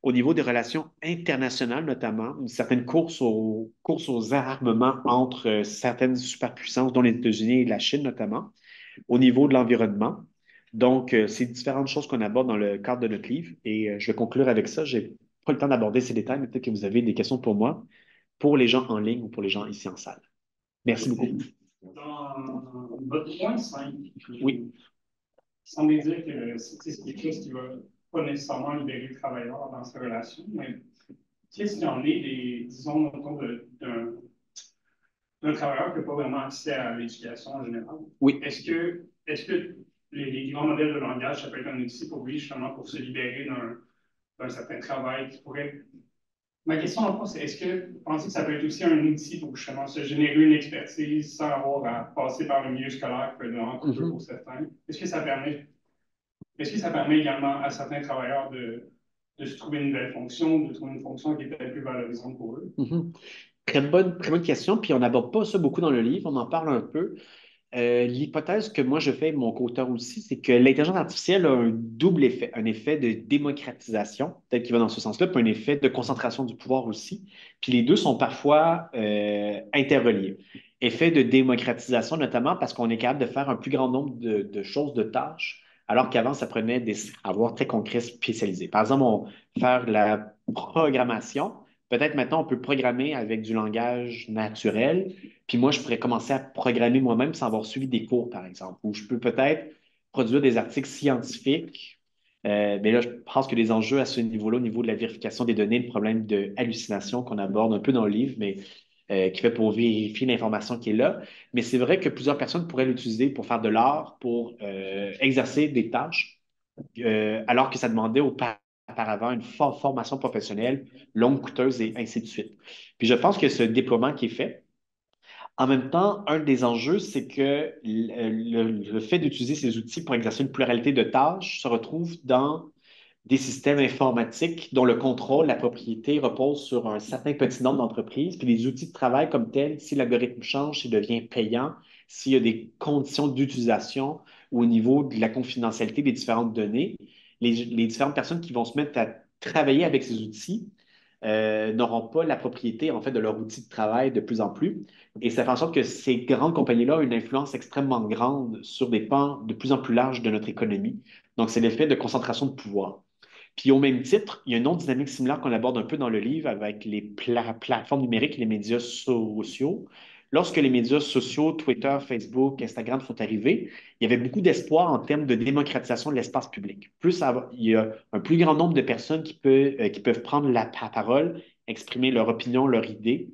Au niveau des relations internationales, notamment, une certaine course aux armements entre certaines superpuissances, dont les États-Unis et la Chine notamment, au niveau de l'environnement. Donc, c'est différentes choses qu'on aborde dans le cadre de notre livre. Et je vais conclure avec ça. Je n'ai pas le temps d'aborder ces détails, mais peut-être que vous avez des questions pour moi, pour les gens en ligne ou pour les gens ici en salle. Merci beaucoup. Dans votre point 5, Oui. semblez dire que c'est quelque chose qui ne va pas nécessairement libérer le travailleur dans sa relation, mais qu'est-ce qu'il y en est disons, autour d'un travailleur qui n'a pas vraiment accès à l'éducation en général? Oui. Est-ce que les grands modèles de langage, ça peut être un outil pour lui, justement, pour se libérer d'un certain travail qui pourrait. Ma question, en fond, c'est est-ce que vous pensez que ça peut être aussi un outil pour justement se générer une expertise sans avoir à passer par le milieu scolaire, qui peut être vraiment coûteux pour certains? Est-ce que ça permet également à certains travailleurs de se trouver une nouvelle fonction, de trouver une fonction qui est peut-être plus valorisante pour eux? Très bonne question. Puis on n'aborde pas ça beaucoup dans le livre, on en parle un peu. L'hypothèse que moi je fais, mon co-auteur aussi, c'est que l'intelligence artificielle a un double effet, un effet de démocratisation, peut-être qu'il va dans ce sens-là, puis un effet de concentration du pouvoir aussi. Puis les deux sont parfois interreliés. Effet de démocratisation, notamment parce qu'on est capable de faire un plus grand nombre de choses, de tâches, alors qu'avant, ça prenait des savoirs très concrets spécialisés. Par exemple, faire la programmation. Peut-être maintenant, on peut programmer avec du langage naturel, puis moi, je pourrais commencer à programmer moi-même sans avoir suivi des cours, par exemple. Ou je peux peut-être produire des articles scientifiques. Mais là, je pense que les enjeux à ce niveau-là, au niveau de la vérification des données, le problème de hallucination qu'on aborde un peu dans le livre, mais qui fait pour vérifier l'information qui est là. Mais c'est vrai que plusieurs personnes pourraient l'utiliser pour faire de l'art, pour exercer des tâches, alors que ça demandait auparavant une formation professionnelle longue, coûteuse et ainsi de suite. Puis je pense que ce déploiement qui est fait, en même temps, un des enjeux, c'est que le fait d'utiliser ces outils pour exercer une pluralité de tâches se retrouve dans des systèmes informatiques dont le contrôle, la propriété repose sur un certain petit nombre d'entreprises, puis les outils de travail comme tels, si l'algorithme change, s'il devient payant, s'il y a des conditions d'utilisation ou au niveau de la confidentialité des différentes données, les différentes personnes qui vont se mettre à travailler avec ces outils n'auront pas la propriété en fait de leur outil de travail de plus en plus. Et ça fait en sorte que ces grandes compagnies-là ont une influence extrêmement grande sur des pans de plus en plus larges de notre économie. Donc, c'est l'effet de concentration de pouvoir. Puis au même titre, il y a une autre dynamique similaire qu'on aborde un peu dans le livre avec les plateformes numériques et les médias sociaux. Lorsque les médias sociaux, Twitter, Facebook, Instagram sont arrivés, il y avait beaucoup d'espoir en termes de démocratisation de l'espace public. Il y a un plus grand nombre de personnes qui peuvent prendre la parole, exprimer leur opinion, leur idée,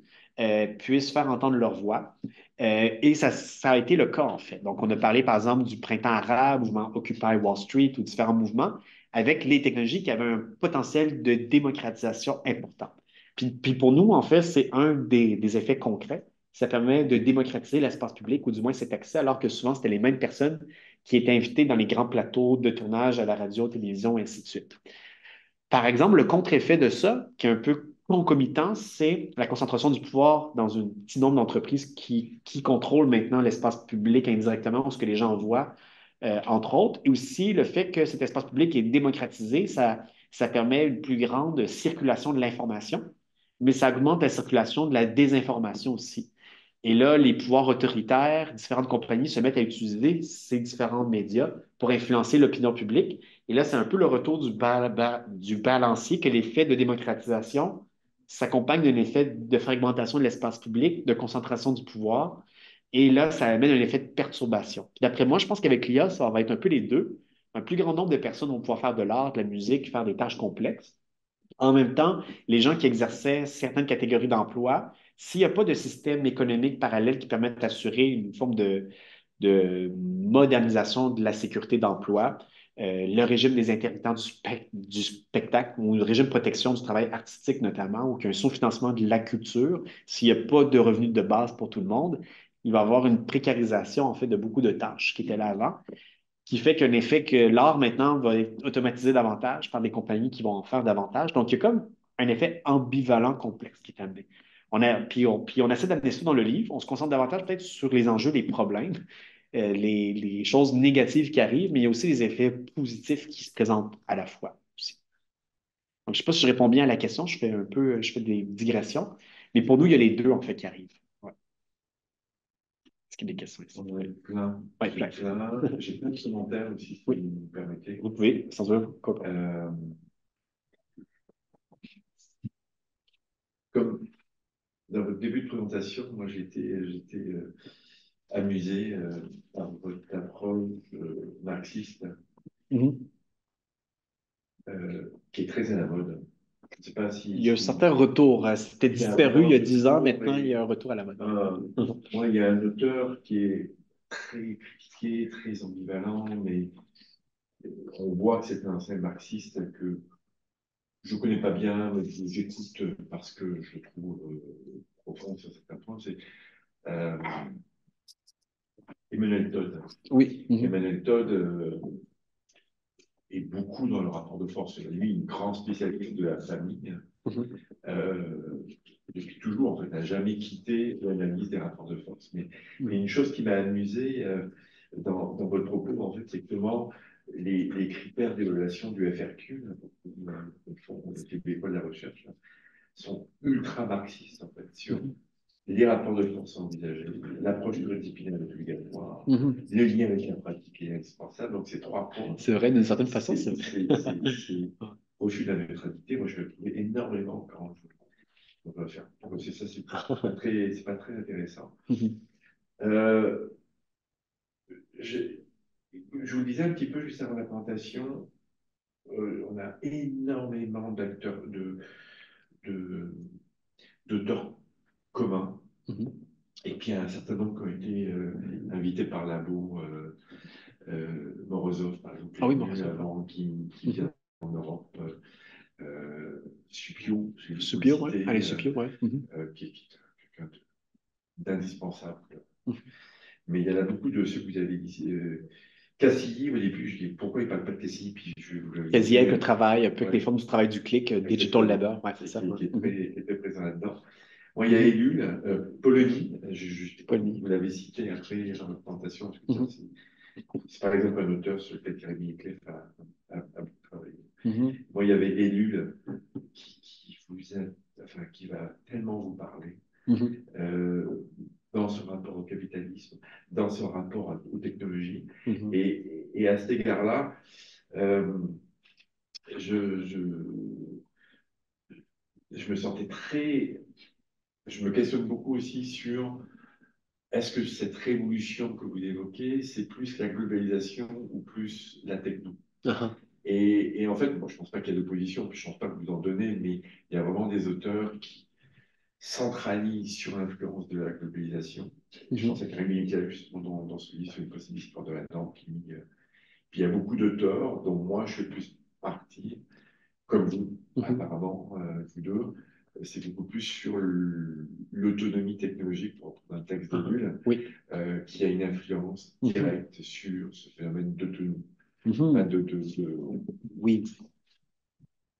puissent faire entendre leur voix. Et ça a été le cas, en fait. Donc, on a parlé, par exemple, du printemps arabe, mouvement Occupy Wall Street ou différents mouvements avec les technologies qui avaient un potentiel de démocratisation important. Puis pour nous, en fait, c'est un des effets concrets. Ça permet de démocratiser l'espace public, ou du moins cet accès, alors que souvent, c'était les mêmes personnes qui étaient invitées dans les grands plateaux de tournage à la radio, télévision, et ainsi de suite. Par exemple, le contre-effet de ça, qui est un peu concomitant, c'est la concentration du pouvoir dans un petit nombre d'entreprises qui contrôlent maintenant l'espace public indirectement, ce que les gens voient, entre autres. Et aussi le fait que cet espace public est démocratisé, ça permet une plus grande circulation de l'information, mais ça augmente la circulation de la désinformation aussi. Et là, les pouvoirs autoritaires, différentes compagnies se mettent à utiliser ces différents médias pour influencer l'opinion publique. Et là, c'est un peu le retour du balancier que l'effet de démocratisation s'accompagne d'un effet de fragmentation de l'espace public, de concentration du pouvoir. Et là, ça amène un effet de perturbation. Puis d'après moi, je pense qu'avec l'IA, ça va être un peu les deux. Un plus grand nombre de personnes vont pouvoir faire de l'art, de la musique, faire des tâches complexes. En même temps, les gens qui exerçaient certaines catégories d'emploi, s'il n'y a pas de système économique parallèle qui permette d'assurer une forme de modernisation de la sécurité d'emploi, le régime des intermittents du spectacle ou le régime de protection du travail artistique notamment, ou qu'il y a un sous-financement de la culture, s'il n'y a pas de revenus de base pour tout le monde, il va y avoir une précarisation en fait de beaucoup de tâches qui étaient là avant, qui fait qu'un effet que l'art maintenant va être automatisé davantage par des compagnies qui vont en faire davantage. Donc, il y a comme un effet ambivalent complexe qui est amené. Puis on essaie d'amener ça dans le livre. On se concentre davantage peut-être sur les enjeux, les problèmes, les choses négatives qui arrivent, mais il y a aussi les effets positifs qui se présentent à la fois aussi. Donc, je ne sais pas si je réponds bien à la question, je fais des digressions, mais pour nous, il y a les deux en fait qui arrivent. Ouais. Est-ce qu'il y a des questions ici? On en a plein. Oui, plein. J'ai plein de commentaires aussi, si Oui. vous me permettez. Vous pouvez, sans doute. Comme dans votre début de présentation, moi j'étais amusé par votre approche marxiste qui est très à la mode. Je ne sais pas si... Il y a un certain retour. C'était Il y a disparu il y a 10 ans, retour, maintenant il y mais a un retour à la mode. moi, il y a un auteur qui est très critiqué, très ambivalent, mais on voit que c'est un ancien marxiste que je ne connais pas bien, mais que j'écoute parce que je le trouve profond sur certains points. C'est euh, Emmanuel Todd. Oui. Emmanuel Todd est beaucoup dans le rapport de force. Lui, une grande spécialiste de la famille. Depuis toujours, en fait, n'a jamais quitté l'analyse des rapports de force. Mais une chose qui m'a amusé dans votre propos, en fait, c'est que comment les critères d'évaluation du FRQ, les Québécois de la recherche, sont ultra marxistes, en fait, sur les rapports de force envisagés, l'approche pluridisciplinaire obligatoire, le lien avec la pratique est indispensable. Donc, ces trois points. C'est vrai, d'une certaine façon, c'est refus de la neutralité. Moi, je le trouvais énormément quand on va faire. C'est ça, c'est pas très intéressant. Je vous disais un petit peu juste avant la présentation, on a énormément d'acteurs, d'auteurs communs. Et puis, il y a un certain nombre qui ont été invités par Labo, Morozov, par exemple, avant, qui vient en Europe. Supio, Allez, Supio, ouais. Qui est quelqu'un d'indispensable. Mais il y en a beaucoup de ceux que vous avez dit. Cassilly, au début, je dis pourquoi il ne parle pas de Cassilly, puis Cassilly avec le travail, un peu avec les formes du travail du clic, digital labor, ouais, c'est ça. Qui est très présent là-dedans. Moi, il y a Ellul, Polony, vous l'avez cité après dans votre présentation, c'est par exemple un auteur sur lequel Jérémy Eclef a beaucoup travaillé. Moi, il y avait Ellul qui va tellement vous parler dans ce rapport au capitalisme, dans ce rapport aux technologies. Et à cet égard-là, je me sentais très... Je me questionne beaucoup aussi sur est-ce que cette révolution que vous évoquez, c'est plus la globalisation ou plus la techno? Et en fait, moi, je ne pense pas qu'il y ait d'opposition, puis je ne pense pas que vous en donnez, mais il y a vraiment des auteurs qui centralisent sur l'influence de la globalisation. Je pense à Rémi Michael, justement, dans ce livre sur une possible histoire de la dent. Puis il y a beaucoup d'auteurs, dont moi, je fais plus partie, comme vous, apparemment, vous deux. C'est beaucoup plus sur l'autonomie technologique, pour reprendre un texte de Bulle, qui a une influence directe sur ce phénomène d'autonomie.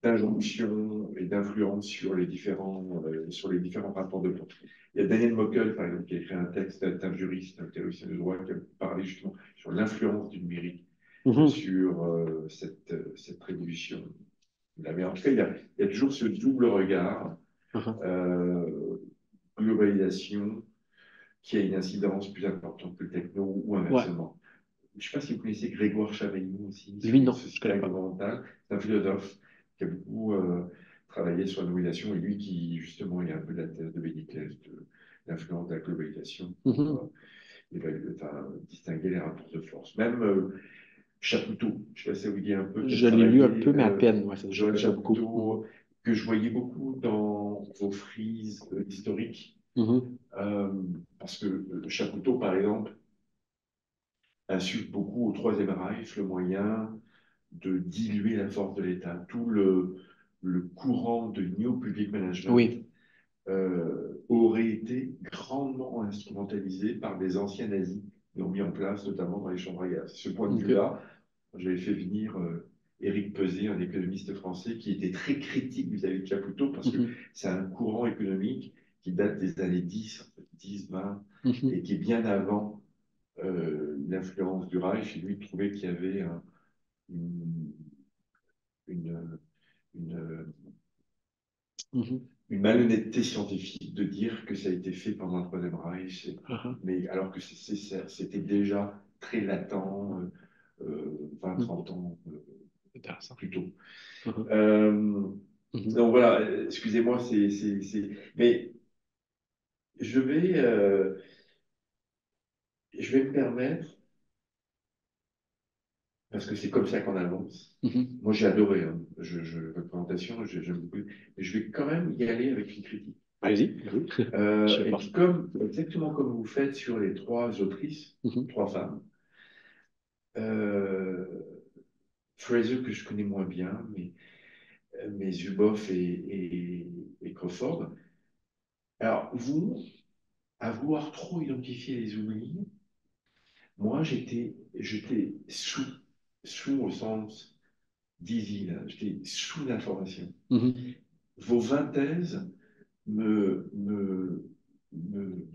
D'injonction et d'influence sur les différents rapports de force. Il y a Daniel Mockel, par exemple, qui a écrit un texte, un juriste, un théoricien de droit, qui a parlé justement sur l'influence du numérique sur cette révolution. Mais en tout cas, il y a toujours ce double regard, globalisation, qui a une incidence plus importante que le techno ou inversement. Je ne sais pas si vous connaissez Grégoire Chavaignou aussi. Lui, non, je connais pas. C'est un philosophe qui a beaucoup travaillé sur la globalisation et lui qui, justement, il y a un peu de la thèse de Benitez, de l'influence de la globalisation pour distinguer les rapports de force. Même Chapoutot, je ne sais pas si ça vous dit un peu. Je l'ai lu un peu, mais à peine. Joël Chapoutot, que je voyais beaucoup dans vos frises historiques. Parce que Chapoutot, par exemple, insulte beaucoup au Troisième Reich le moyen de diluer la force de l'État. Tout le courant de New Public Management aurait été grandement instrumentalisé par des anciens nazis qui ont mis en place, notamment dans les chambres à gaz. Ce point de vue-là, j'avais fait venir Éric Peset, un économiste français, qui était très critique vis-à-vis de Chapoutot, parce que c'est un courant économique qui date des années 10, en fait, 10, 20, Mhm. et qui est bien avant l'influence du Reich. Et lui, il trouvait qu'il y avait une, une, une, Mhm. une malhonnêteté scientifique de dire que ça a été fait pendant le Troisième Reich, Ah, mais alors que c'était déjà très latent, mhm. 20-30 ans Intéressant. plus tôt. Mhm. Euh, Mhm. donc voilà, excusez-moi, mais je vais, euh, je vais me permettre, parce que c'est comme ça qu'on avance. Mhm. Moi, j'ai adoré votre présentation, j'aime beaucoup, mais je vais quand même y aller avec une critique. Allez-y. Oui. Je vais Et voir. puis, exactement comme vous faites sur les trois autrices, Mhm. trois femmes, euh, Fraser, que je connais moins bien, mais Zuboff et Crawford. Alors, vous, à vouloir trop identifier les oublis, moi, j'étais sous au sens dizzy, là. J'étais sous l'information. Mhm. Vos 20 thèses me, me, me,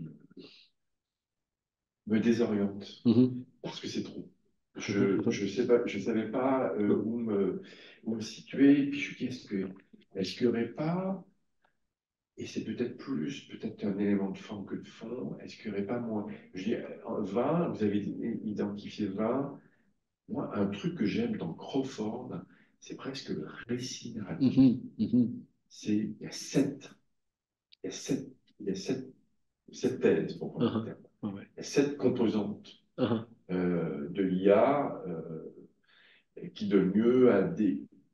me désorientent Mhm. parce que c'est trop. Mhm. Je savais pas où me situer. Puis je me dis, est-ce qu'il n'y aurait pas, et c'est peut-être un élément de forme que de fond, est-ce qu'il n'y aurait pas moins, je dis, 20, vous avez identifié 20. Moi, un truc que j'aime dans Crawford, c'est presque le récit narratif. Mhm. Mhm. Il y a il y a sept, il y a sept thèses, pour prendre le Mhm. terme. Ouais. Il y a sept composantes Mhm. de l'IA qui donnent lieu à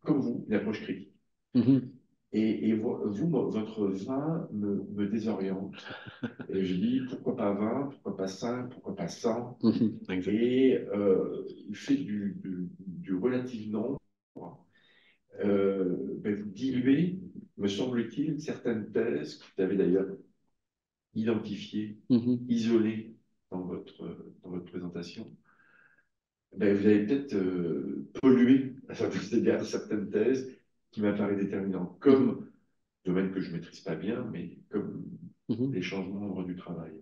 comme vous, une approche critique. Mhm. Et votre 20 me désoriente. Et je dis, pourquoi pas 20, pourquoi pas 5, pourquoi pas 100. Mhm. Exact. Et il fait du relatif nombre. Ben, vous diluez, me semble-t-il, certaines thèses que vous avez d'ailleurs identifiées, Mhm. isolées dans votre présentation. Ben, vous avez peut-être pollué à certains égards certaines thèses qui m'apparaissent déterminantes, Mhm. comme domaine que je ne maîtrise pas bien, mais comme Mhm. les changements d'ordre du travail.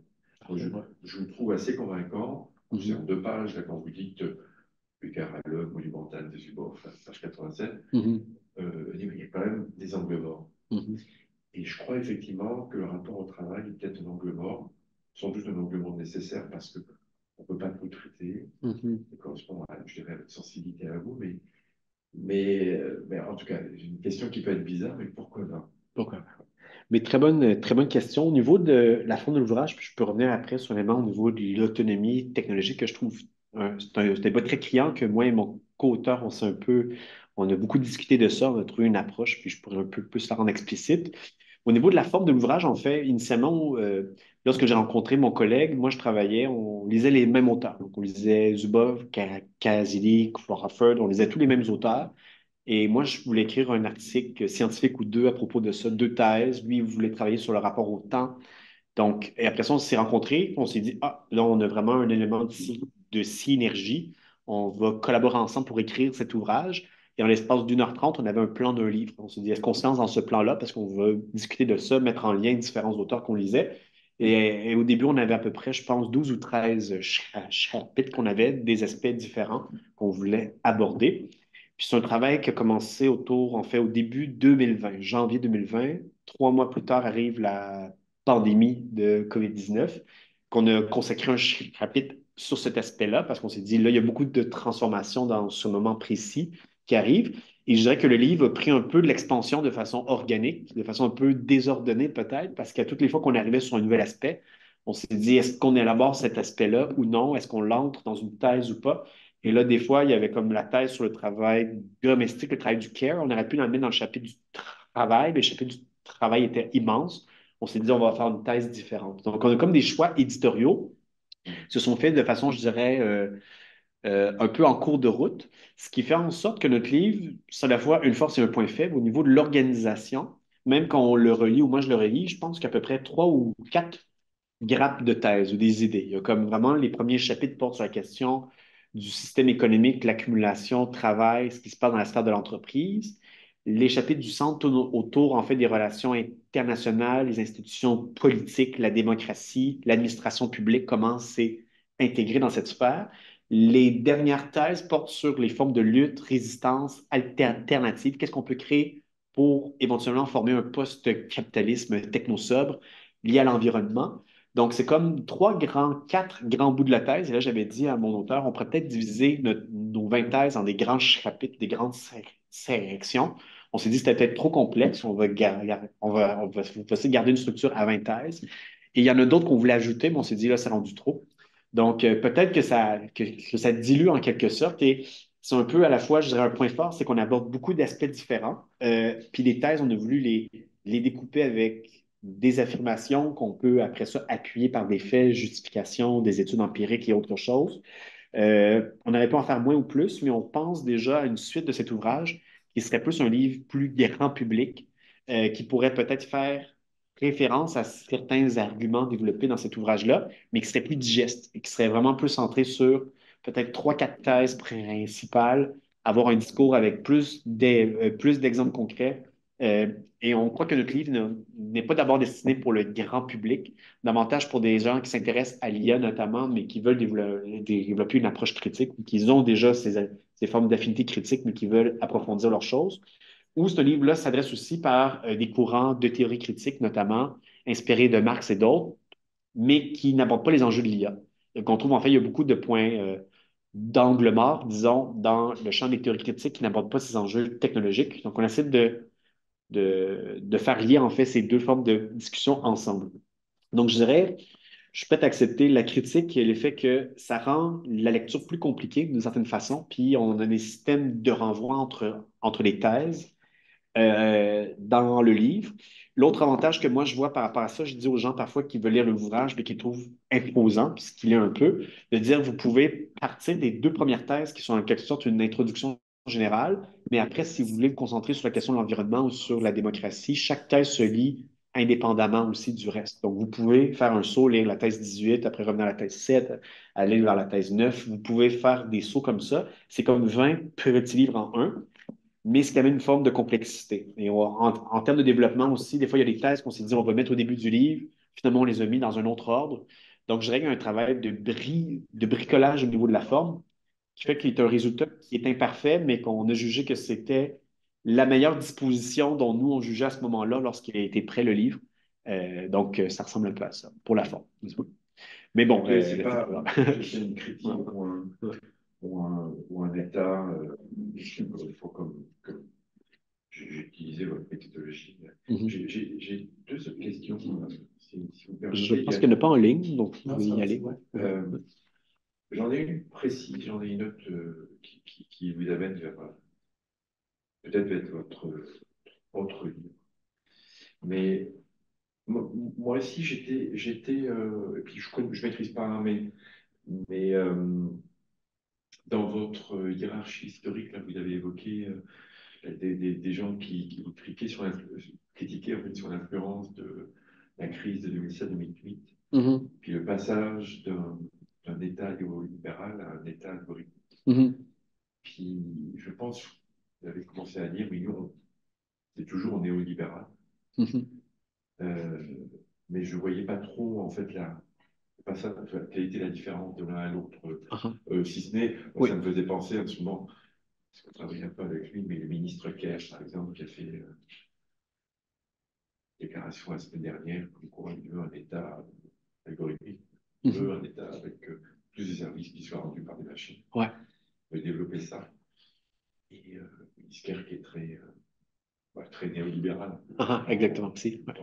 Moi, Parfait, ouais. je vous trouve assez convaincant. C'est en Mhm. 2 pages, là, quand vous dites Bucaralog, Monumental, des Zuboff, page 87, Mhm. il y a quand même des angles morts. Mhm. Et je crois effectivement que le rapport au travail est peut-être un angle mort, sans doute un angle mort nécessaire parce qu'on ne peut pas tout traiter. Mhm. Ça correspond à, je dirais, à votre sensibilité à vous, mais en tout cas, j'ai une question qui peut être bizarre, mais pourquoi pas? Pourquoi? Mais très bonne question. Au niveau de la forme de l'ouvrage, puis je peux revenir après sur l'élément au niveau de l'autonomie technologique que je trouve c'est un débat très criant que moi et mon co-auteur, on a beaucoup discuté de ça, on a trouvé une approche, puis je pourrais un peu plus la rendre explicite. Au niveau de la forme de l'ouvrage, en fait, initialement, lorsque j'ai rencontré mon collègue, moi je travaillais, on lisait les mêmes auteurs. Donc on lisait Zuboff, Kazili, Crawford, on lisait tous les mêmes auteurs. Et moi, je voulais écrire un article scientifique ou deux à propos de ça, deux thèses. Lui, il voulait travailler sur le rapport au temps. Donc, et après ça, on s'est rencontrés, on s'est dit, ah, là, on a vraiment un élément de synergie. On va collaborer ensemble pour écrire cet ouvrage. Et en l'espace d'1h30, on avait un plan d'un livre. On s'est dit, est-ce qu'on se lance dans ce plan-là parce qu'on va discuter de ça, mettre en lien différents auteurs qu'on lisait. Et au début, on avait à peu près, je pense, 12 ou 13 chapitres qu'on avait, des aspects différents qu'on voulait aborder. Puis c'est un travail qui a commencé en fait, au début 2020, janvier 2020. 3 mois plus tard arrive la pandémie de COVID-19, qu'on a consacré un chapitre sur cet aspect-là, parce qu'on s'est dit, là, il y a beaucoup de transformations dans ce moment précis qui arrive. Et je dirais que le livre a pris un peu de l'expansion de façon organique, de façon un peu désordonnée peut-être, parce qu'à toutes les fois qu'on arrivait sur un nouvel aspect, on s'est dit, est-ce qu'on élabore cet aspect-là ou non? Est-ce qu'on l'entre dans une thèse ou pas? Et là, des fois, il y avait comme la thèse sur le travail domestique, le travail du care. On aurait pu l'emmener dans le chapitre du travail, mais le chapitre du travail était immense. On s'est dit, on va faire une thèse différente. Donc, on a comme des choix éditoriaux qui se sont faits de façon, je dirais, un peu en cours de route, ce qui fait en sorte que notre livre, c'est à la fois une force et un point faible au niveau de l'organisation. Même quand on le relit, ou moi je le relis, je pense qu'à peu près 3 ou 4 grappes de thèse ou des idées. Il y a comme vraiment les premiers chapitres portent sur la question du système économique, l'accumulation, le travail, ce qui se passe dans la sphère de l'entreprise. Les chapitres du centre tournent autour, en fait, des relations internationales, les institutions politiques, la démocratie, l'administration publique, comment c'est intégré dans cette sphère. Les dernières thèses portent sur les formes de lutte, résistance, alternative. Qu'est-ce qu'on peut créer pour éventuellement former un post-capitalisme techno-sobre lié à l'environnement? Donc, c'est comme quatre grands bouts de la thèse. Et là, j'avais dit à mon auteur, on pourrait peut-être diviser nos 20 thèses en des grands chapitres, des grandes sections. On s'est dit que c'était peut-être trop complexe. On va essayer de garder une structure à 20 thèses. Et il y en a d'autres qu'on voulait ajouter, mais on s'est dit là, c'est rendu trop. Donc, peut-être que ça dilue en quelque sorte. Et c'est un peu à la fois, je dirais, un point fort, c'est qu'on aborde beaucoup d'aspects différents. Puis les thèses, on a voulu les découper avec des affirmations qu'on peut après ça appuyer par des faits, justifications, des études empiriques et autre chose. On aurait pu en faire moins ou plus, mais on pense déjà à une suite de cet ouvrage qui serait plus un livre plus grand public, qui pourrait peut-être faire référence à certains arguments développés dans cet ouvrage-là, mais qui serait plus digeste et qui serait vraiment plus centré sur peut-être trois, quatre thèses principales, avoir un discours avec plus d'exemples concrets. Et on croit que notre livre n'est pas d'abord destiné pour le grand public, davantage pour des gens qui s'intéressent à l'IA notamment, mais qui veulent développer une approche critique ou qui ont déjà ces formes d'affinité critique, mais qui veulent approfondir leurs choses. Ou ce livre-là s'adresse aussi par des courants de théorie critique, notamment inspirés de Marx et d'autres, mais qui n'abordent pas les enjeux de l'IA. Donc, on trouve en fait, il y a beaucoup de points d'angle mort, disons, dans le champ des théories critiques qui n'abordent pas ces enjeux technologiques. Donc, on essaie de faire lier en fait ces deux formes de discussion ensemble. Donc, je dirais, je peux accepter la critique et le fait que ça rend la lecture plus compliquée d'une certaine façon, puis on a des systèmes de renvoi entre les thèses dans le livre. L'autre avantage que moi je vois par rapport à ça, je dis aux gens parfois qui veulent lire l'ouvrage mais qui le trouvent imposant, puisqu'il est un peu, de dire vous pouvez partir des deux premières thèses qui sont en quelque sorte une introduction générale, mais après, si vous voulez vous concentrer sur la question de l'environnement ou sur la démocratie, chaque thèse se lit indépendamment aussi du reste. Donc, vous pouvez faire un saut, lire la thèse 18, après revenir à la thèse 7, aller vers la thèse 9. Vous pouvez faire des sauts comme ça. C'est comme 20 petits livres en un, mais c'est quand même une forme de complexité. Et en termes de développement aussi, des fois, il y a des thèses qu'on s'est dit on va mettre au début du livre. Finalement, on les a mis dans un autre ordre. Donc, je dirais qu'il y a un travail de bricolage au niveau de la forme qui fait qu'il est un résultat qui est imparfait, mais qu'on a jugé que c'était la meilleure disposition dont nous, on jugeait à ce moment-là lorsqu'il a été prêt le livre. Donc, ça ressemble un peu à ça, pour la forme. Mais bon, Ok, c'est pas juste une critique ou un état. Il faut comme j'ai utilisé votre méthodologie. J'ai deux autres questions, si vous Je permettez. pense qu'elle n'est pas en ligne, donc vous Non, pouvez ça y va, aller. c'est Ouais. bon. J'en ai une précise, j'en ai une autre qui vous amène vers peut-être vers votre livre. Mais moi aussi, et puis je maîtrise pas, hein, mais dans votre hiérarchie historique, là, vous avez évoqué des gens qui vous critiquaient en fait, sur l'influence de la crise de 2007-2008, Mhm. puis le passage d'un État néolibéral à un État algorithmique. Mhm. Puis je pense, vous avez commencé à dire, oui, nous, c'est toujours néolibéral. Mhm. Euh, mais je ne voyais pas trop, en fait, pas ça, quelle était la différence de l'un à l'autre. Ah, Si ce n'est, oui. ça me faisait penser en ce moment, parce qu'on travaille un peu avec lui, mais le ministre Kerr, par exemple, qui a fait une déclaration la semaine dernière, comme quoi il veut un État algorithmique, il veut un État avec plus de services qui soient rendus par des machines. Ouais. Il veut développer ça. Et le ministre Kerr qui est très néolibéral. Exactement. Si. Ouais.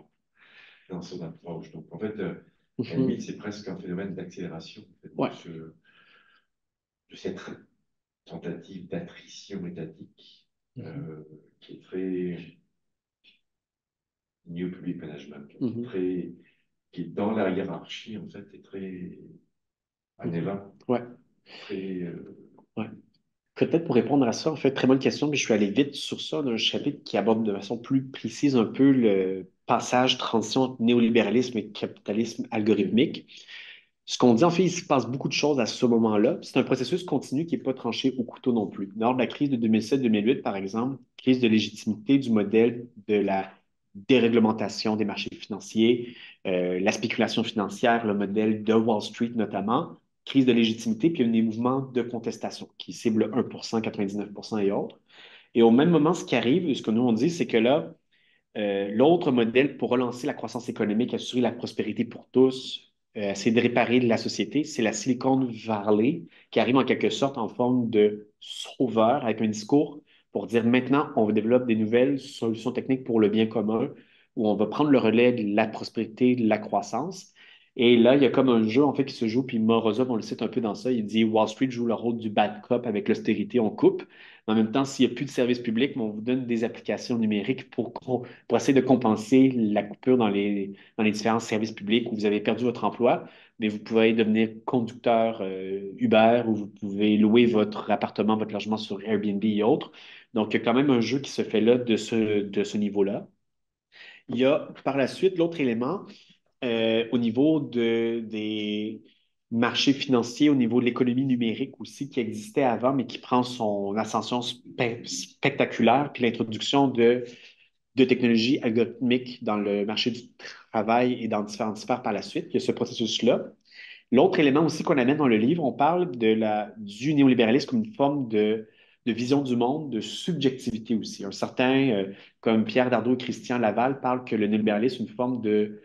Dans son approche. Donc, en fait, à la Mhm. limite, c'est presque un phénomène d'accélération en fait, Ouais. de cette tentative d'attrition étatique qui est très New Public Management, qui est dans la hiérarchie, en fait, est très anévin, Ouais. très. Ouais. Peut-être pour répondre à ça, en fait, très bonne question, mais je suis allé vite sur ça, d'un chapitre qui aborde de façon plus précise un peu le passage, transition entre néolibéralisme et capitalisme algorithmique. Ce qu'on dit, en fait, il se passe beaucoup de choses à ce moment-là. C'est un processus continu qui n'est pas tranché au couteau non plus. Lors de la crise de 2007-2008, par exemple, crise de légitimité du modèle de la déréglementation des marchés financiers, la spéculation financière, le modèle de Wall Street notamment, crise de légitimité, puis il y a des mouvements de contestation qui ciblent 1%, 99% et autres. Et au même moment, ce qui arrive, ce que nous on dit, c'est que là, l'autre modèle pour relancer la croissance économique, assurer la prospérité pour tous, essayer de réparer la société, c'est la Silicon Valley qui arrive en quelque sorte en forme de sauveur avec un discours pour dire maintenant, on développe des nouvelles solutions techniques pour le bien commun, où on va prendre le relais de la prospérité, de la croissance. Et là, il y a comme un jeu en fait qui se joue, puis Morozov, on le cite un peu dans ça, il dit Wall Street joue le rôle du bad cop avec l'austérité, on coupe. En même temps, s'il n'y a plus de services publics, on vous donne des applications numériques pour essayer de compenser la coupure dans les différents services publics où vous avez perdu votre emploi, mais vous pouvez devenir conducteur Uber ou vous pouvez louer votre appartement, votre logement sur Airbnb et autres. Donc, il y a quand même un jeu qui se fait là de ce niveau-là. Il y a par la suite l'autre élément au niveau des marchés financiers, au niveau de l'économie numérique aussi, qui existait avant, mais qui prend son ascension spectaculaire, puis l'introduction de technologies algorithmiques dans le marché du travail et dans différentes sphères par la suite. Il y a ce processus-là. L'autre élément aussi qu'on amène dans le livre, on parle du néolibéralisme comme une forme de vision du monde, de subjectivité aussi. Un certain, comme Pierre Dardot et Christian Laval, parlent que le néolibéralisme est une forme de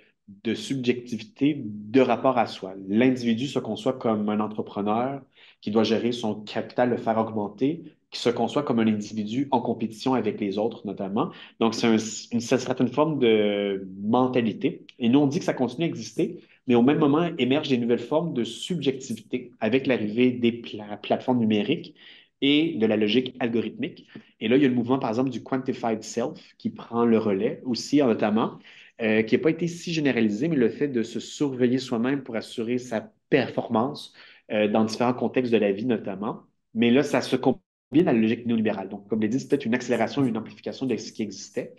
subjectivité de rapport à soi. L'individu se conçoit comme un entrepreneur qui doit gérer son capital, le faire augmenter, qui se conçoit comme un individu en compétition avec les autres, notamment. Donc, ça serait une forme de mentalité. Et nous, on dit que ça continue à exister, mais au même moment, émergent des nouvelles formes de subjectivité avec l'arrivée des plateformes numériques et de la logique algorithmique. Et là, il y a le mouvement, par exemple, du quantified self qui prend le relais aussi, notamment, qui n'a pas été si généralisé, mais le fait de se surveiller soi-même pour assurer sa performance dans différents contextes de la vie, notamment. Mais là, ça se combine à la logique néolibérale. Donc, comme je l'ai dit, c'est peut-être une accélération, une amplification de ce qui existait,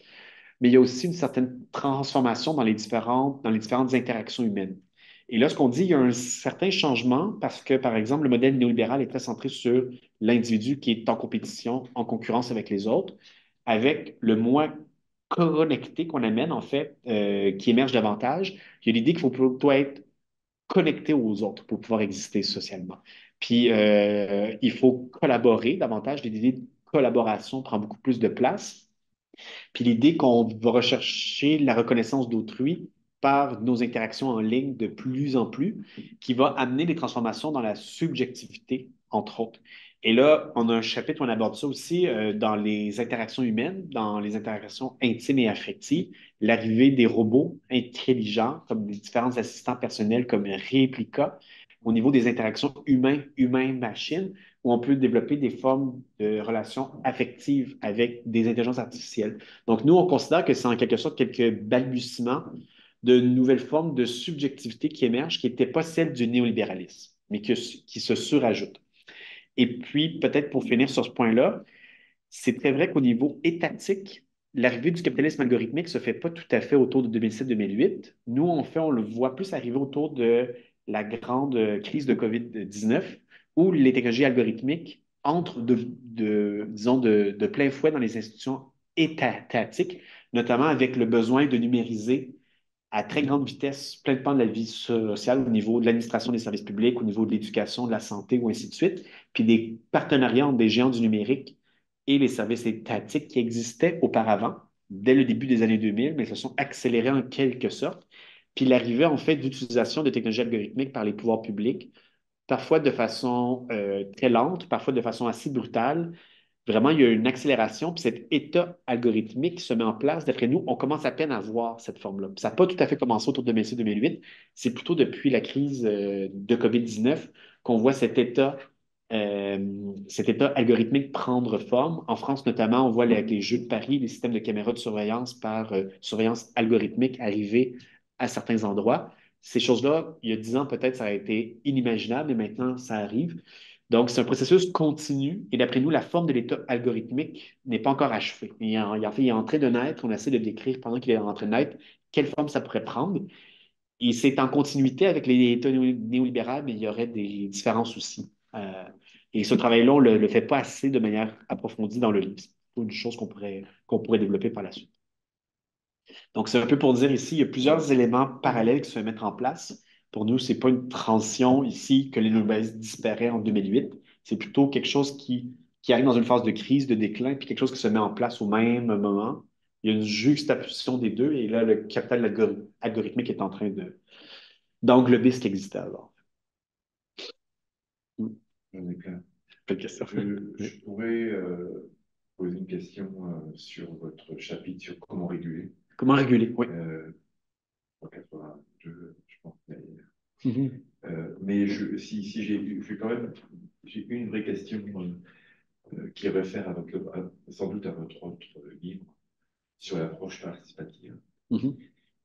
mais il y a aussi une certaine transformation dans les différentes interactions humaines. Et là, ce qu'on dit, il y a un certain changement parce que, par exemple, le modèle néolibéral est très centré sur l'individu qui est en compétition, en concurrence avec les autres, avec le moi connecté qu'on amène, en fait, qui émerge davantage. Il y a l'idée qu'il faut plutôt être connecté aux autres pour pouvoir exister socialement. Puis, il faut collaborer davantage. L'idée de collaboration prend beaucoup plus de place. Puis l'idée qu'on va rechercher la reconnaissance d'autrui par nos interactions en ligne de plus en plus, qui va amener des transformations dans la subjectivité, entre autres. Et là, on a un chapitre où on aborde ça aussi dans les interactions humaines, dans les interactions intimes et affectives, l'arrivée des robots intelligents, comme des différents assistants personnels comme Replica, au niveau des interactions humain-machine, où on peut développer des formes de relations affectives avec des intelligences artificielles. Donc, nous, on considère que c'est en quelque sorte quelques balbutiements de nouvelles formes de subjectivité qui émergent, qui n'étaient pas celles du néolibéralisme, mais qui se surajoutent. Et puis, peut-être pour finir sur ce point-là, c'est très vrai qu'au niveau étatique, l'arrivée du capitalisme algorithmique ne se fait pas tout à fait autour de 2007-2008. Nous, on le voit plus arriver autour de la grande crise de COVID-19, où les technologies algorithmiques entrent disons, de plein fouet dans les institutions étatiques, notamment avec le besoin de numériser à très grande vitesse plein de pans de la vie sociale au niveau de l'administration des services publics, au niveau de l'éducation, de la santé, ou ainsi de suite, puis des partenariats entre des géants du numérique et les services étatiques qui existaient auparavant, dès le début des années 2000, mais se sont accélérés en quelque sorte. Puis l'arrivée, en fait, d'utilisation de technologies algorithmiques par les pouvoirs publics, parfois de façon très lente, parfois de façon assez brutale. Vraiment, il y a une accélération, puis cet état algorithmique se met en place. D'après nous, on commence à peine à voir cette forme-là. Ça n'a pas tout à fait commencé autour de 2007-2008. C'est plutôt depuis la crise de COVID-19 qu'on voit cet état algorithmique prendre forme. En France, notamment, on voit avec les Jeux de Paris, les systèmes de caméras de surveillance par surveillance algorithmique arriver à certains endroits. Ces choses-là, il y a 10 ans, peut-être, ça a été inimaginable, mais maintenant, ça arrive. Donc, c'est un processus continu et d'après nous, la forme de l'état algorithmique n'est pas encore achevée. En fait, il est en train de naître, on essaie de décrire pendant qu'il est en train de naître quelle forme ça pourrait prendre. Et c'est en continuité avec les États néolibérales, mais il y aurait des différences aussi. Et ce travail-là, on ne le fait pas assez de manière approfondie dans le livre. C'est une chose qu'on pourrait développer par la suite. Donc, c'est un peu pour dire ici, il y a plusieurs éléments parallèles qui se mettent en place. Pour nous, ce n'est pas une transition ici que les nouvelles disparaît en 2008. C'est plutôt quelque chose qui arrive dans une phase de crise, de déclin, puis quelque chose qui se met en place au même moment. Il y a une juxtaposition des deux, et là, le capital algorithmique est en train d'englober ce qui existait avant. J'en ai plein. Pas de question. Je pourrais poser une question sur votre chapitre sur comment réguler. Comment réguler? Oui. En 82, je pense. Mhm. Mais si j'ai quand même j'ai une vraie question qui réfère sans doute à votre autre livre sur l'approche participative. Mhm.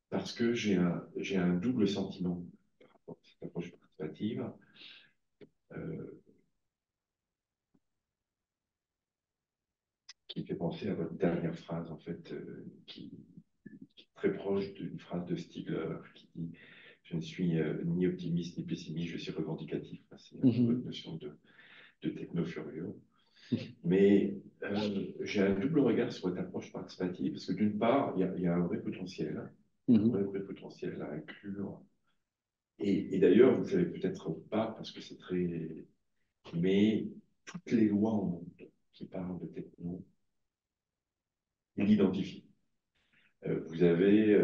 Parce que j'ai un double sentiment par rapport à cette approche participative. Qui me fait penser à votre dernière phrase, en fait, qui est très proche d'une phrase de Stigler qui dit « Je ne suis ni optimiste ni pessimiste, je suis revendicatif ». C'est une notion de techno-furieux. Mais j'ai un double regard sur votre approche participative, parce que d'une part, il y a un vrai potentiel, vrai potentiel à inclure. Et d'ailleurs, vous ne savez peut-être pas, parce que c'est très... Mais toutes les lois au monde qui parlent de techno, ils l'identifient. Vous avez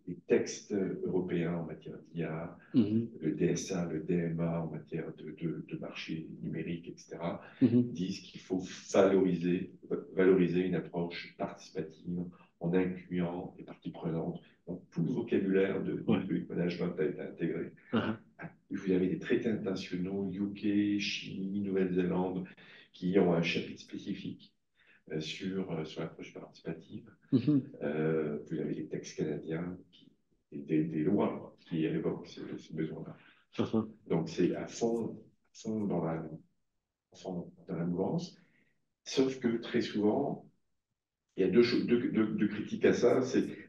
des textes européens en matière d'IA, le DSA, le DMA en matière de marché numérique, etc., disent qu'il faut valoriser une approche participative en incluant les parties prenantes. Donc, tout le vocabulaire de public management a été intégré. Vous avez des traités internationaux, UK, Chine, Nouvelle-Zélande, qui ont un chapitre spécifique sur l'approche participative. Vous avez des textes canadiens, des lois qui évoquent ces besoins-là. Donc c'est à fond dans la mouvance, sauf que très souvent, il y a deux critiques à ça.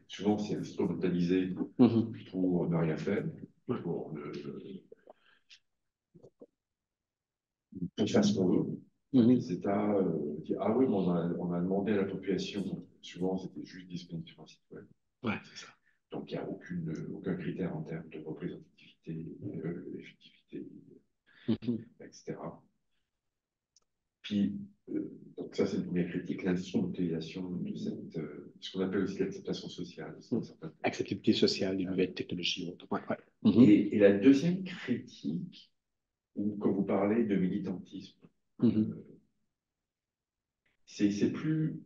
Souvent, c'est instrumentalisé pour ne rien faire, pour faire ce qu'on veut. Les États disent ah oui, mais on a demandé à la population, souvent c'était juste disponible sur un site web. Ouais, c'est ça. Donc il n'y a aucun critère en termes de représentativité, d'effectivité, etc. Puis, donc ça c'est une première critique, l'instrumentalisation de ce qu'on appelle aussi l'acceptation sociale. Acceptabilité sociale, des nouvelles technologies. Et la deuxième critique, quand vous parlez de militantisme, c'est plus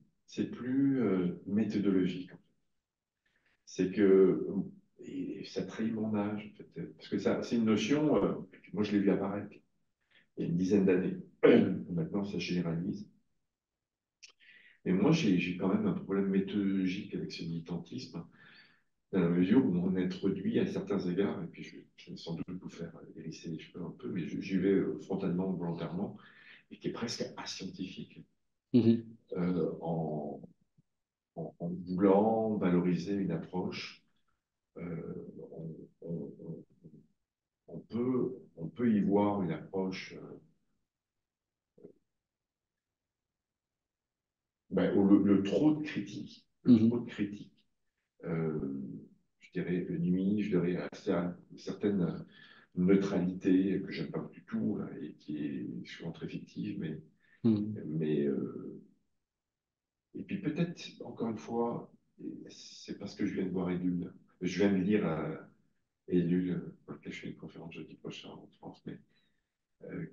méthodologique. C'est que, et ça trahit mon âge, en fait, parce que c'est une notion, moi je l'ai vu apparaître il y a une dizaine d'années. Maintenant, ça généralise. Et moi, j'ai quand même un problème méthodologique avec ce militantisme, dans la mesure où on introduit à certains égards, et puis je vais sans doute vous faire hérisser les cheveux un peu, mais j'y vais frontalement, volontairement, et qui est presque ascientifique, en voulant valoriser une approche. On peut y voir une approche où le trop de critiques, je dirais, nuit, je dirais, à une certaine neutralité que j'aime pas du tout là, et qui est souvent très fictive, et puis peut-être, encore une fois, c'est parce que je viens de voir Ellul, je viens de lire Ellul, pour lequel je fais une conférence jeudi prochain en France, mais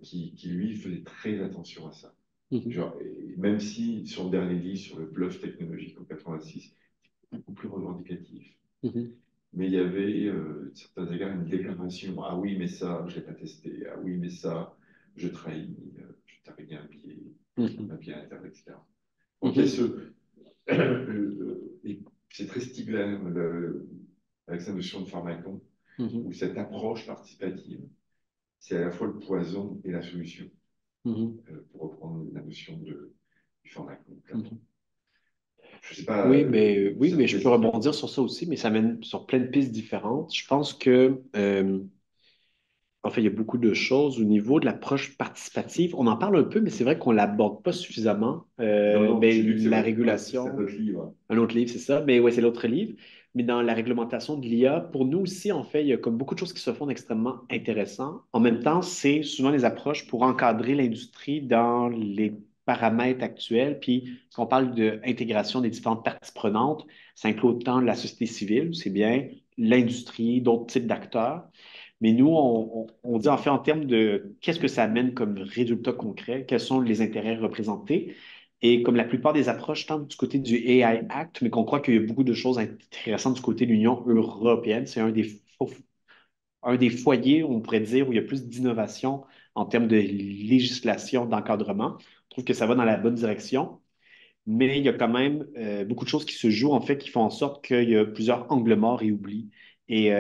qui lui faisait très attention à ça. Genre, même si son dernier livre sur le bluff technologique en 86 est beaucoup plus revendicatif, mais il y avait certains égards une déclaration. Ah oui, mais ça, je ne l'ai pas testé. Ah oui, mais ça, je trahis, je tarie un biais interne, etc. Donc il y a et c'est très Stigler avec sa notion de pharmacon, où cette approche participative, c'est à la fois le poison et la solution, pour reprendre la notion du pharmacon. Je sais pas, Oui, ça te mais je plaît. peux rebondir sur ça aussi, mais ça mène sur plein de pistes différentes. Je pense que en fait, il y a beaucoup de choses au niveau de l'approche participative. On en parle un peu, mais c'est vrai qu'on l'aborde pas suffisamment. Non, non, j'ai lu que c'est La c'est un régulation, autre livre. un autre livre, c'est ça, mais ouais, c'est l'autre livre. Mais dans la réglementation de l'IA, pour nous aussi, en fait, il y a comme beaucoup de choses qui se font d'extrêmement intéressants. En même temps, c'est souvent des approches pour encadrer l'industrie dans les paramètres actuels. Puis, quand on parle d'intégration des différentes parties prenantes, ça inclut autant la société civile, c'est bien, l'industrie, d'autres types d'acteurs. Mais nous, on dit en fait en termes de qu'est-ce que ça amène comme résultat concret, quels sont les intérêts représentés. Et comme la plupart des approches tentent du côté du AI Act, mais qu'on croit qu'il y a beaucoup de choses intéressantes du côté de l'Union européenne, c'est un des foyers, on pourrait dire, où il y a plus d'innovation en termes de législation, d'encadrement. Je trouve que ça va dans la bonne direction, mais il y a quand même beaucoup de choses qui se jouent, en fait, qui font en sorte qu'il y a plusieurs angles morts et oublis. Et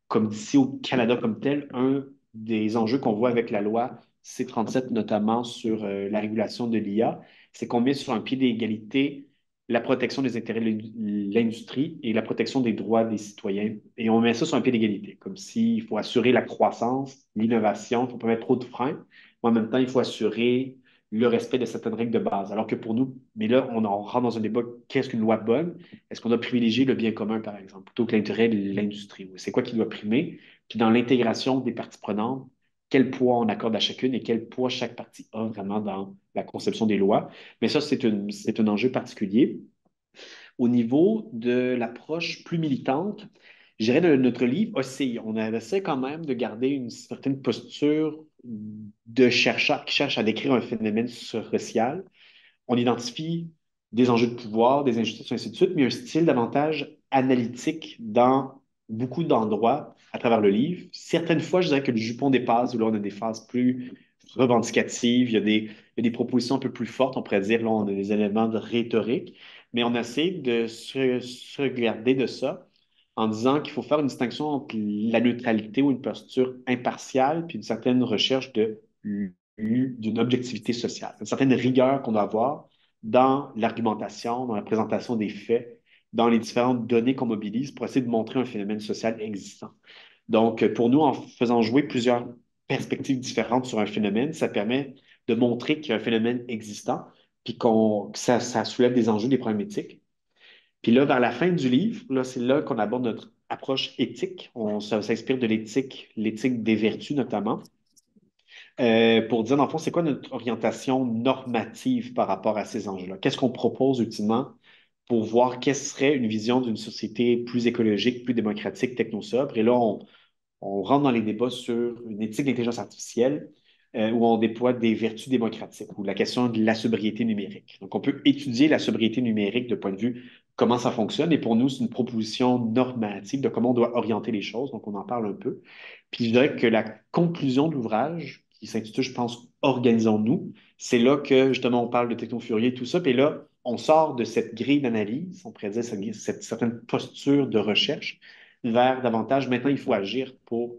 comme d'ici au Canada comme tel, un des enjeux qu'on voit avec la loi C-37, notamment sur la régulation de l'IA, c'est qu'on met sur un pied d'égalité la protection des intérêts de l'industrie et la protection des droits des citoyens. Et on met ça sur un pied d'égalité, comme s'il faut assurer la croissance, l'innovation, il ne faut pas mettre trop de freins, mais en même temps, il faut assurer le respect de certaines règles de base. Alors que pour nous, mais là, on rentre dans un débat, qu'est-ce qu'une loi bonne? Est-ce qu'on doit privilégier le bien commun, par exemple, plutôt que l'intérêt de l'industrie? C'est quoi qui doit primer? Puis dans l'intégration des parties prenantes, quel poids on accorde à chacune et quel poids chaque partie a vraiment dans la conception des lois. Mais ça, c'est un enjeu particulier. Au niveau de l'approche plus militante, je dirais que notre livre oscille. On essaie quand même de garder une certaine posture de chercheur qui cherche à décrire un phénomène social. On identifie des enjeux de pouvoir, des injustices, ainsi de suite, mais un style davantage analytique dans beaucoup d'endroits à travers le livre. Certaines fois, je dirais que le jupon dépasse, où là, on a des phases plus revendicatives, il y a des propositions un peu plus fortes, on pourrait dire, là, on a des éléments de rhétorique, mais on essaie de se regarder de ça en disant qu'il faut faire une distinction entre la neutralité ou une posture impartiale, puis une certaine recherche d'une objectivité sociale, une certaine rigueur qu'on doit avoir dans l'argumentation, dans la présentation des faits, dans les différentes données qu'on mobilise pour essayer de montrer un phénomène social existant. Donc, pour nous, en faisant jouer plusieurs perspectives différentes sur un phénomène, ça permet de montrer qu'il y a un phénomène existant, puis que ça soulève des enjeux, des problèmes éthiques. Puis là, vers la fin du livre, là, c'est là qu'on aborde notre approche éthique. Ça s'inspire de l'éthique des vertus notamment, pour dire, dans le fond, c'est quoi notre orientation normative par rapport à ces enjeux-là? Qu'est-ce qu'on propose ultimement pour voir quelle serait une vision d'une société plus écologique, plus démocratique, technosobre? Et là, on rentre dans les débats sur une éthique de l'intelligence artificielle où on déploie des vertus démocratiques ou la question de la sobriété numérique. Donc, on peut étudier la sobriété numérique de point de vue comment ça fonctionne. Et pour nous, c'est une proposition normative de comment on doit orienter les choses. Donc, on en parle un peu. Puis, je dirais que la conclusion de l'ouvrage, qui s'intitule, je pense, Organisons-nous, c'est là que, justement, on parle de techno-furier et tout ça. Puis là, on sort de cette grille d'analyse, on pourrait dire cette certaine posture de recherche vers davantage, maintenant, il faut agir pour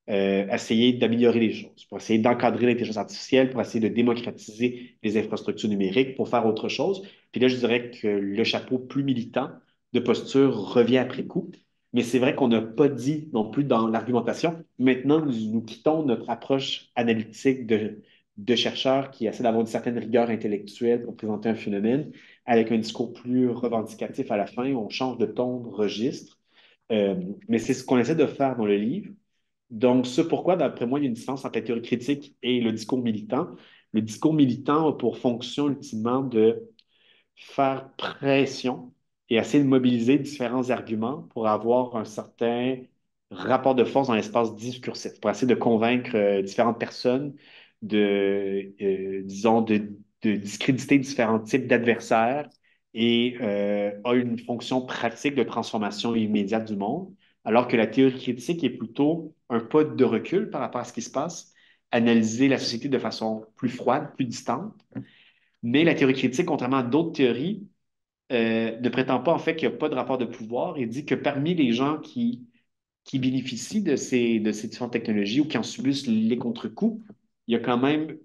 essayer d'améliorer les choses, pour essayer d'encadrer l'intelligence artificielle, pour essayer de démocratiser les infrastructures numériques, pour faire autre chose. Puis là, je dirais que le chapeau plus militant de posture revient après coup. Mais c'est vrai qu'on n'a pas dit non plus dans l'argumentation. Maintenant, nous quittons notre approche analytique de chercheurs qui essaient d'avoir une certaine rigueur intellectuelle pour présenter un phénomène avec un discours plus revendicatif à la fin. On change de ton, de registre. Euh, mais c'est ce qu'on essaie de faire dans le livre. Donc, ce pourquoi, d'après moi, il y a une différence entre la théorie critique et le discours militant. Le discours militant a pour fonction ultimement de faire pression et essayer de mobiliser différents arguments pour avoir un certain rapport de force dans l'espace discursif, pour essayer de convaincre différentes personnes disons, de discréditer différents types d'adversaires et a une fonction pratique de transformation immédiate du monde, alors que la théorie critique est plutôt un pas de recul par rapport à ce qui se passe, analyser la société de façon plus froide, plus distante. Mais la théorie critique, contrairement à d'autres théories, ne prétend pas en fait qu'il n'y a pas de rapport de pouvoir et dit que parmi les gens qui bénéficient de ces différentes technologies ou qui en subissent les contre-coups, il y a quand même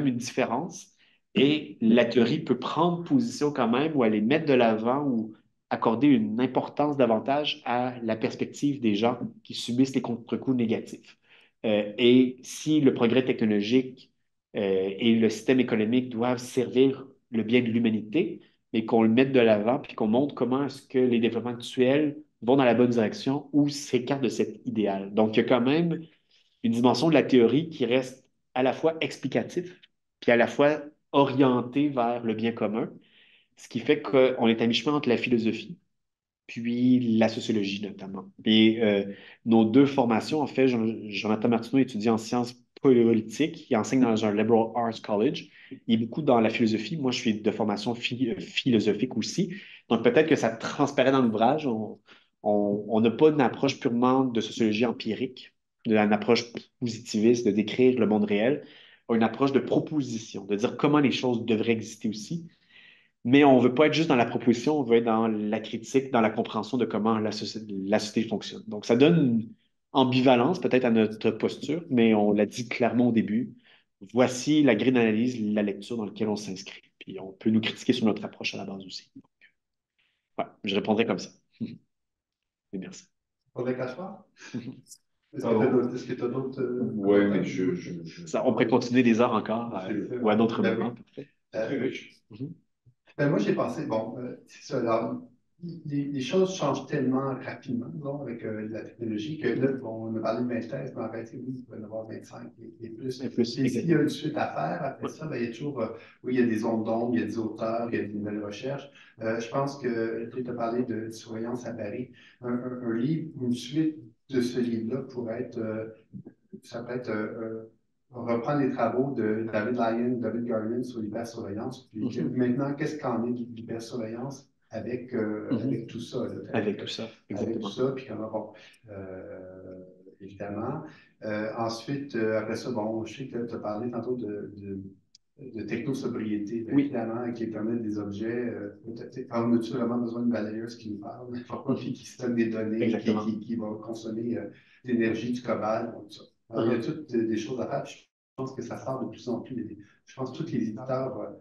une différence. Et la théorie peut prendre position quand même ou aller mettre de l'avant ou accorder une importance davantage à la perspective des gens qui subissent les contre-coups négatifs. Et si le progrès technologique et le système économique doivent servir le bien de l'humanité, mais qu'on le mette de l'avant puis qu'on montre comment est-ce que les développements actuels vont dans la bonne direction ou s'écartent de cet idéal. Donc, il y a quand même une dimension de la théorie qui reste à la fois explicatif puis à la fois orienté vers le bien commun, ce qui fait qu'on est à mi-chemin entre la philosophie puis la sociologie notamment. Et nos deux formations, en fait, Jonathan Martineau étudie en sciences politiques, il enseigne dans un liberal arts college, il est beaucoup dans la philosophie. Moi, je suis de formation philosophique aussi. Donc, peut-être que ça transparaît dans l'ouvrage. On n'a pas une approche purement de sociologie empirique, une approche positiviste de décrire le monde réel, une approche de proposition, de dire comment les choses devraient exister aussi. Mais on ne veut pas être juste dans la proposition, on veut être dans la critique, dans la compréhension de comment la société fonctionne. Donc, ça donne une ambivalence peut-être à notre posture, mais on l'a dit clairement au début. Voici la grille d'analyse, la lecture dans laquelle on s'inscrit. Puis on peut nous critiquer sur notre approche à la base aussi. Donc, ouais, je répondrai comme ça. Et merci. Pour les cachoirs? Pardon? Est-ce que tu as d'autres. Ouais, mais Ça, on pourrait continuer des heures encore ou à d'autres Ben moments. oui. Mhm. Ben moi, j'ai pensé, bon, c'est ça, là, les choses changent tellement rapidement, disons, avec la technologie, que là, bon, on a parlé de 20 thèses, mais en réalité, oui, il peut y en avoir 25 et plus. Et plus, Et s'il y a exactement. une suite à faire, après ça, ben, il y a toujours, oui, il y a des ondes d'ombre, il y a des auteurs, il y a des nouvelles recherches. Je pense que tu as parlé de surveillance à Paris. Un livre, une suite de ce livre-là pourrait être, ça peut être on reprend les travaux de David Lyon, David Garland sur l'hypersurveillance. Puis maintenant, qu'est-ce qu'en est de l'hypersurveillance avec, avec tout ça? Là, Avec tout ça, avec exactement. tout ça, puis comment, bon, évidemment. Ensuite, après ça, bon, je sais que tu as parlé tantôt de technosobriété, Oui. évidemment, qui permet des objets. On a-tu vraiment besoin de balayeuse qui nous parle, puis qui stocke des données, qui va consommer l'énergie du cobalt, tout ça. Alors, il y a toutes des choses à faire. Je pense que ça sort de plus en plus. Je pense que tous les éditeurs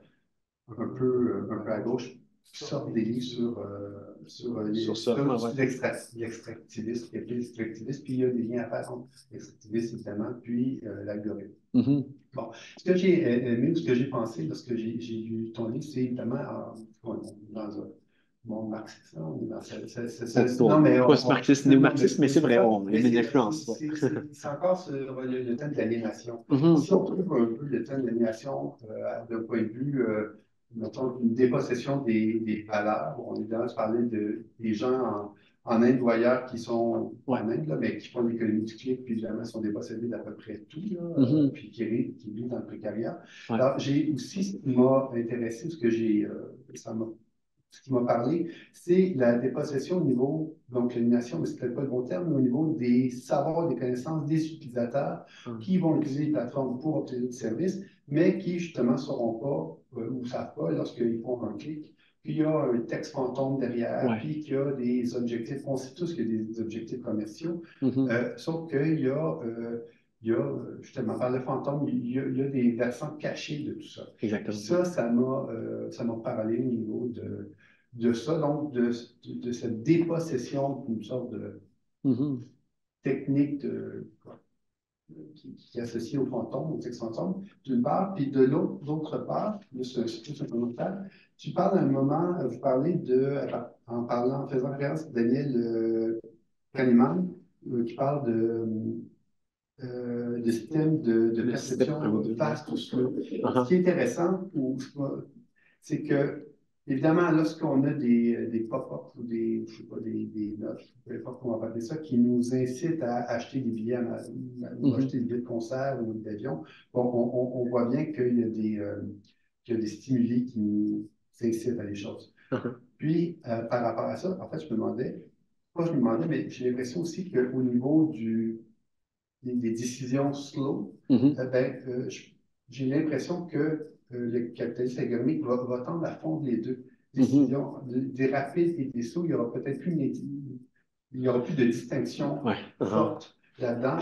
un peu à gauche sortent des livres sur l'extractivisme, puis il y a des liens à faire entre l'extractivisme, évidemment, puis l'algorithme. Bon, ce que j'ai aimé ou ce que j'ai pensé lorsque j'ai lu ton livre, c'est évidemment dans un monde marxiste. Non, mais post-marxiste, néo-marxiste, mais c'est vrai, on a une influence. C'est encore le thème de l'aliénation. Si on trouve un peu le thème de l'aliénation d'un point de vue, mettons, une dépossession des valeurs, on est dans se parler des gens en Inde ou ailleurs qui sont en Inde, là, mais qui font l'économie du clic, puis évidemment sont dépossédés d'à peu près tout, là, puis qui vivent dans le précariat. Alors, j'ai aussi, ce qui m'a intéressé, ce qui m'a parlé, c'est la dépossession au niveau, donc l'aliénation, mais ce n'est peut-être pas le bon terme, mais au niveau des savoirs, des connaissances des utilisateurs qui vont utiliser les plateformes pour obtenir des services, mais qui justement ne sauront pas ou ne savent pas lorsqu'ils font un clic qu'il y a un texte fantôme derrière, puis qu'il y a des objectifs, on sait tous qu'il y a des objectifs commerciaux, sauf qu'il y a justement, par le fantôme, il y a des versants cachés de tout ça. Exactement. Puis ça m'a parlé au niveau de ça, donc de cette dépossession d'une sorte de technique qui est associée au fantôme, au texte fantôme, d'une part, puis de l'autre part, c'est tout simplement ça, tu parles à un moment, vous parlez en faisant référence à Daniel Kahneman, qui parle de système de perception face tout cela. Ce qui est intéressant, c'est que, évidemment, lorsqu'on a des pop-ups ou je sais pas, des notes, peu importe comment on va appeler ça, qui nous incitent à acheter des billets ou acheter des billets de concert ou d'avion, bon, on voit bien qu'il y a des stimuli qui nous incitent à des choses. Puis, par rapport à ça, en fait, je me demandais, mais j'ai l'impression aussi qu'au niveau des décisions slow, j'ai l'impression que le capitalisme économique va tendre à fondre les deux. Décisions, des rapides et des slow, il n'y aura peut-être plus de distinction forte là-dedans.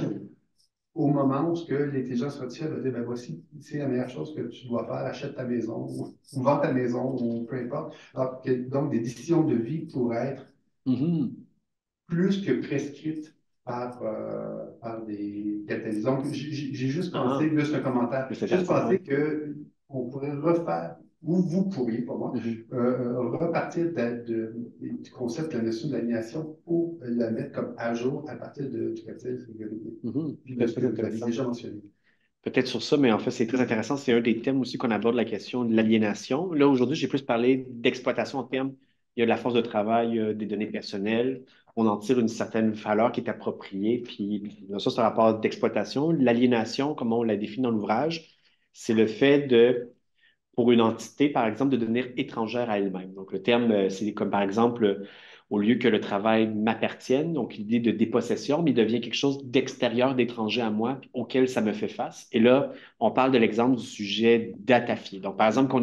au moment où l'intelligence artificielle va dire, ben voici, c'est la meilleure chose que tu dois faire, achète ta maison ou vends ta maison ou peu importe. Donc, des décisions de vie pourraient être plus que prescrites par des catalyseurs. Donc, j'ai juste pensé, juste un commentaire, j'ai juste pensé qu'on pourrait refaire, ou vous pourriez, pas moi, repartir du concept de la notion d'aliénation pour la mettre comme à jour à partir du capitalisme puis de ce que vous avez déjà mentionné. Peut-être sur ça, mais en fait, c'est très intéressant. C'est un des thèmes aussi qu'on aborde, la question de l'aliénation. Là, aujourd'hui, j'ai plus parlé d'exploitation en termes, il y a de la force de travail, des données personnelles. On en tire une certaine valeur qui est appropriée. Puis ça, c'est un rapport d'exploitation. L'aliénation, comme on l'a défini dans l'ouvrage, c'est le fait pour une entité, par exemple, de devenir étrangère à elle-même. Donc, le terme, c'est comme par exemple, au lieu que le travail m'appartienne, donc l'idée de dépossession, mais il devient quelque chose d'extérieur, d'étranger à moi, auquel ça me fait face. Et là, on parle de l'exemple du sujet datafié. Donc, par exemple,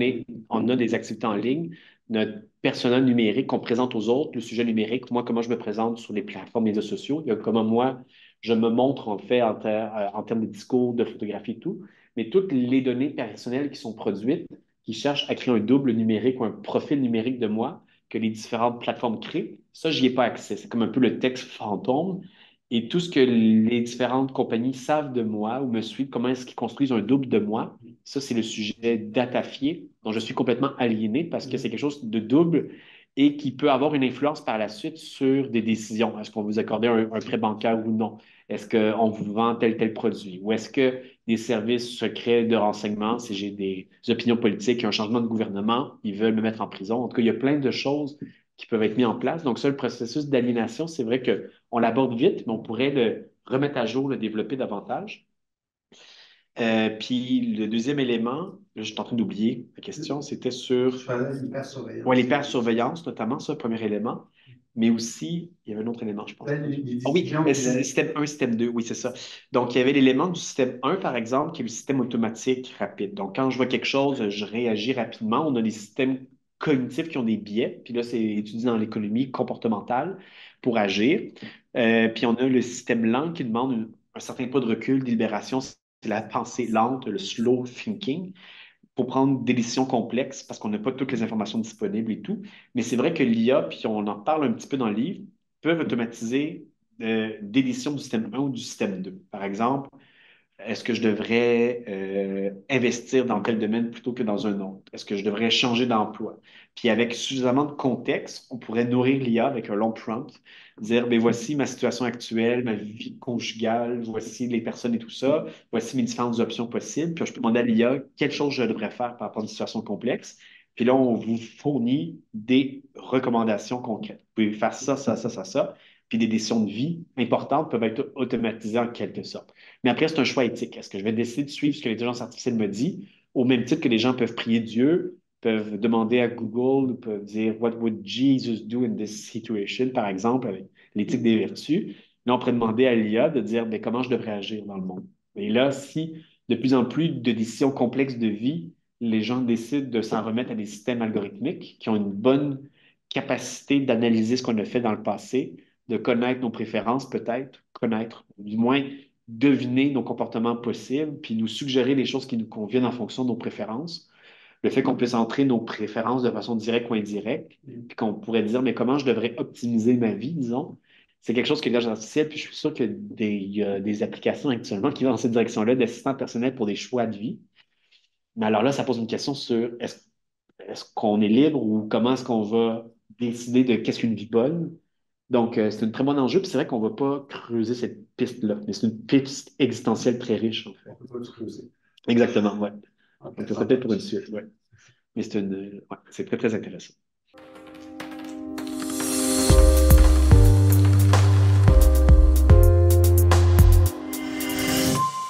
on a des activités en ligne, notre persona numérique qu'on présente aux autres, le sujet numérique, moi, comment je me présente sur les plateformes médias sociaux, il y a comment moi, je me montre en fait en termes de discours, de photographie et tout, mais toutes les données personnelles qui sont produites, qui cherchent à créer un double numérique ou un profil numérique de moi que les différentes plateformes créent, ça, je n'y ai pas accès. C'est comme un peu le texte fantôme. Et tout ce que les différentes compagnies savent de moi ou me suivent, comment est-ce qu'ils construisent un double de moi, ça, c'est le sujet datafié, dont je suis complètement aliéné parce que c'est quelque chose de double et qui peut avoir une influence par la suite sur des décisions. Est-ce qu'on vous accorde un prêt bancaire ou non? Est-ce qu'on vous vend tel produit? Ou est-ce que des services secrets de renseignement, si j'ai des opinions politiques, un changement de gouvernement, ils veulent me mettre en prison? En tout cas, il y a plein de choses qui peuvent être mises en place. Donc ça, le processus d'aliénation, c'est vrai qu'on l'aborde vite, mais on pourrait le remettre à jour, le développer davantage. Puis le deuxième élément, là, je suis en train d'oublier la question, c'était sur l'hypersurveillance. Ouais, l'hypersurveillance, notamment, ça, premier élément. Mais aussi, il y avait un autre élément, je pense. Ah oui, mais c'est système 1, système 2, oui, c'est ça. Donc, il y avait l'élément du système 1, par exemple, qui est le système automatique rapide. Donc, quand je vois quelque chose, je réagis rapidement. On a des systèmes cognitifs qui ont des biais. Puis là, c'est étudié dans l'économie comportementale pour agir. Puis on a le système lent qui demande un certain pas de recul, de libération. C'est la pensée lente, le slow thinking pour prendre des décisions complexes parce qu'on n'a pas toutes les informations disponibles et tout. Mais c'est vrai que l'IA, puis on en parle un petit peu dans le livre, peuvent automatiser des décisions du système 1 ou du système 2. Par exemple, est-ce que je devrais investir dans tel domaine plutôt que dans un autre? Est-ce que je devrais changer d'emploi? Puis avec suffisamment de contexte, on pourrait nourrir l'IA avec un long prompt, dire, ben voici ma situation actuelle, ma vie conjugale, voici les personnes et tout ça, voici mes différentes options possibles. Puis je peux demander à l'IA quelle chose je devrais faire par rapport à une situation complexe. Puis là, on vous fournit des recommandations concrètes. Vous pouvez faire ça, ça, ça, ça, ça. Puis des décisions de vie importantes peuvent être automatisées en quelque sorte. Mais après, c'est un choix éthique. Est-ce que je vais décider de suivre ce que l'intelligence artificielle me dit, au même titre que les gens peuvent prier Dieu, peuvent demander à Google, peuvent dire What would Jesus do in this situation, par exemple, avec l'éthique des vertus. Là, on pourrait demander à l'IA de dire ben, comment je devrais agir dans le monde. Et là, si de plus en plus de décisions complexes de vie, les gens décident de s'en remettre à des systèmes algorithmiques qui ont une bonne capacité d'analyser ce qu'on a fait dans le passé, de connaître nos préférences peut-être, connaître, du moins deviner nos comportements possibles, puis nous suggérer les choses qui nous conviennent en fonction de nos préférences. Le fait qu'on puisse entrer nos préférences de façon directe ou indirecte, puis qu'on pourrait dire, mais comment je devrais optimiser ma vie, disons, c'est quelque chose qui est l'intelligence artificielle, puis je suis sûr qu'il y a des applications actuellement qui vont dans cette direction-là, d'assistants personnels pour des choix de vie. Mais alors là, ça pose une question sur est-ce qu'on est libre ou comment est-ce qu'on va décider de qu'est-ce qu'une vie bonne? Donc, c'est un très bon enjeu, puis c'est vrai qu'on ne va pas creuser cette piste-là, mais c'est une piste existentielle très riche, en fait. On peut pas tout creuser. Exactement, ouais. Okay, On peut peut-être pour une suite, ouais. Mais c'est très, très intéressant.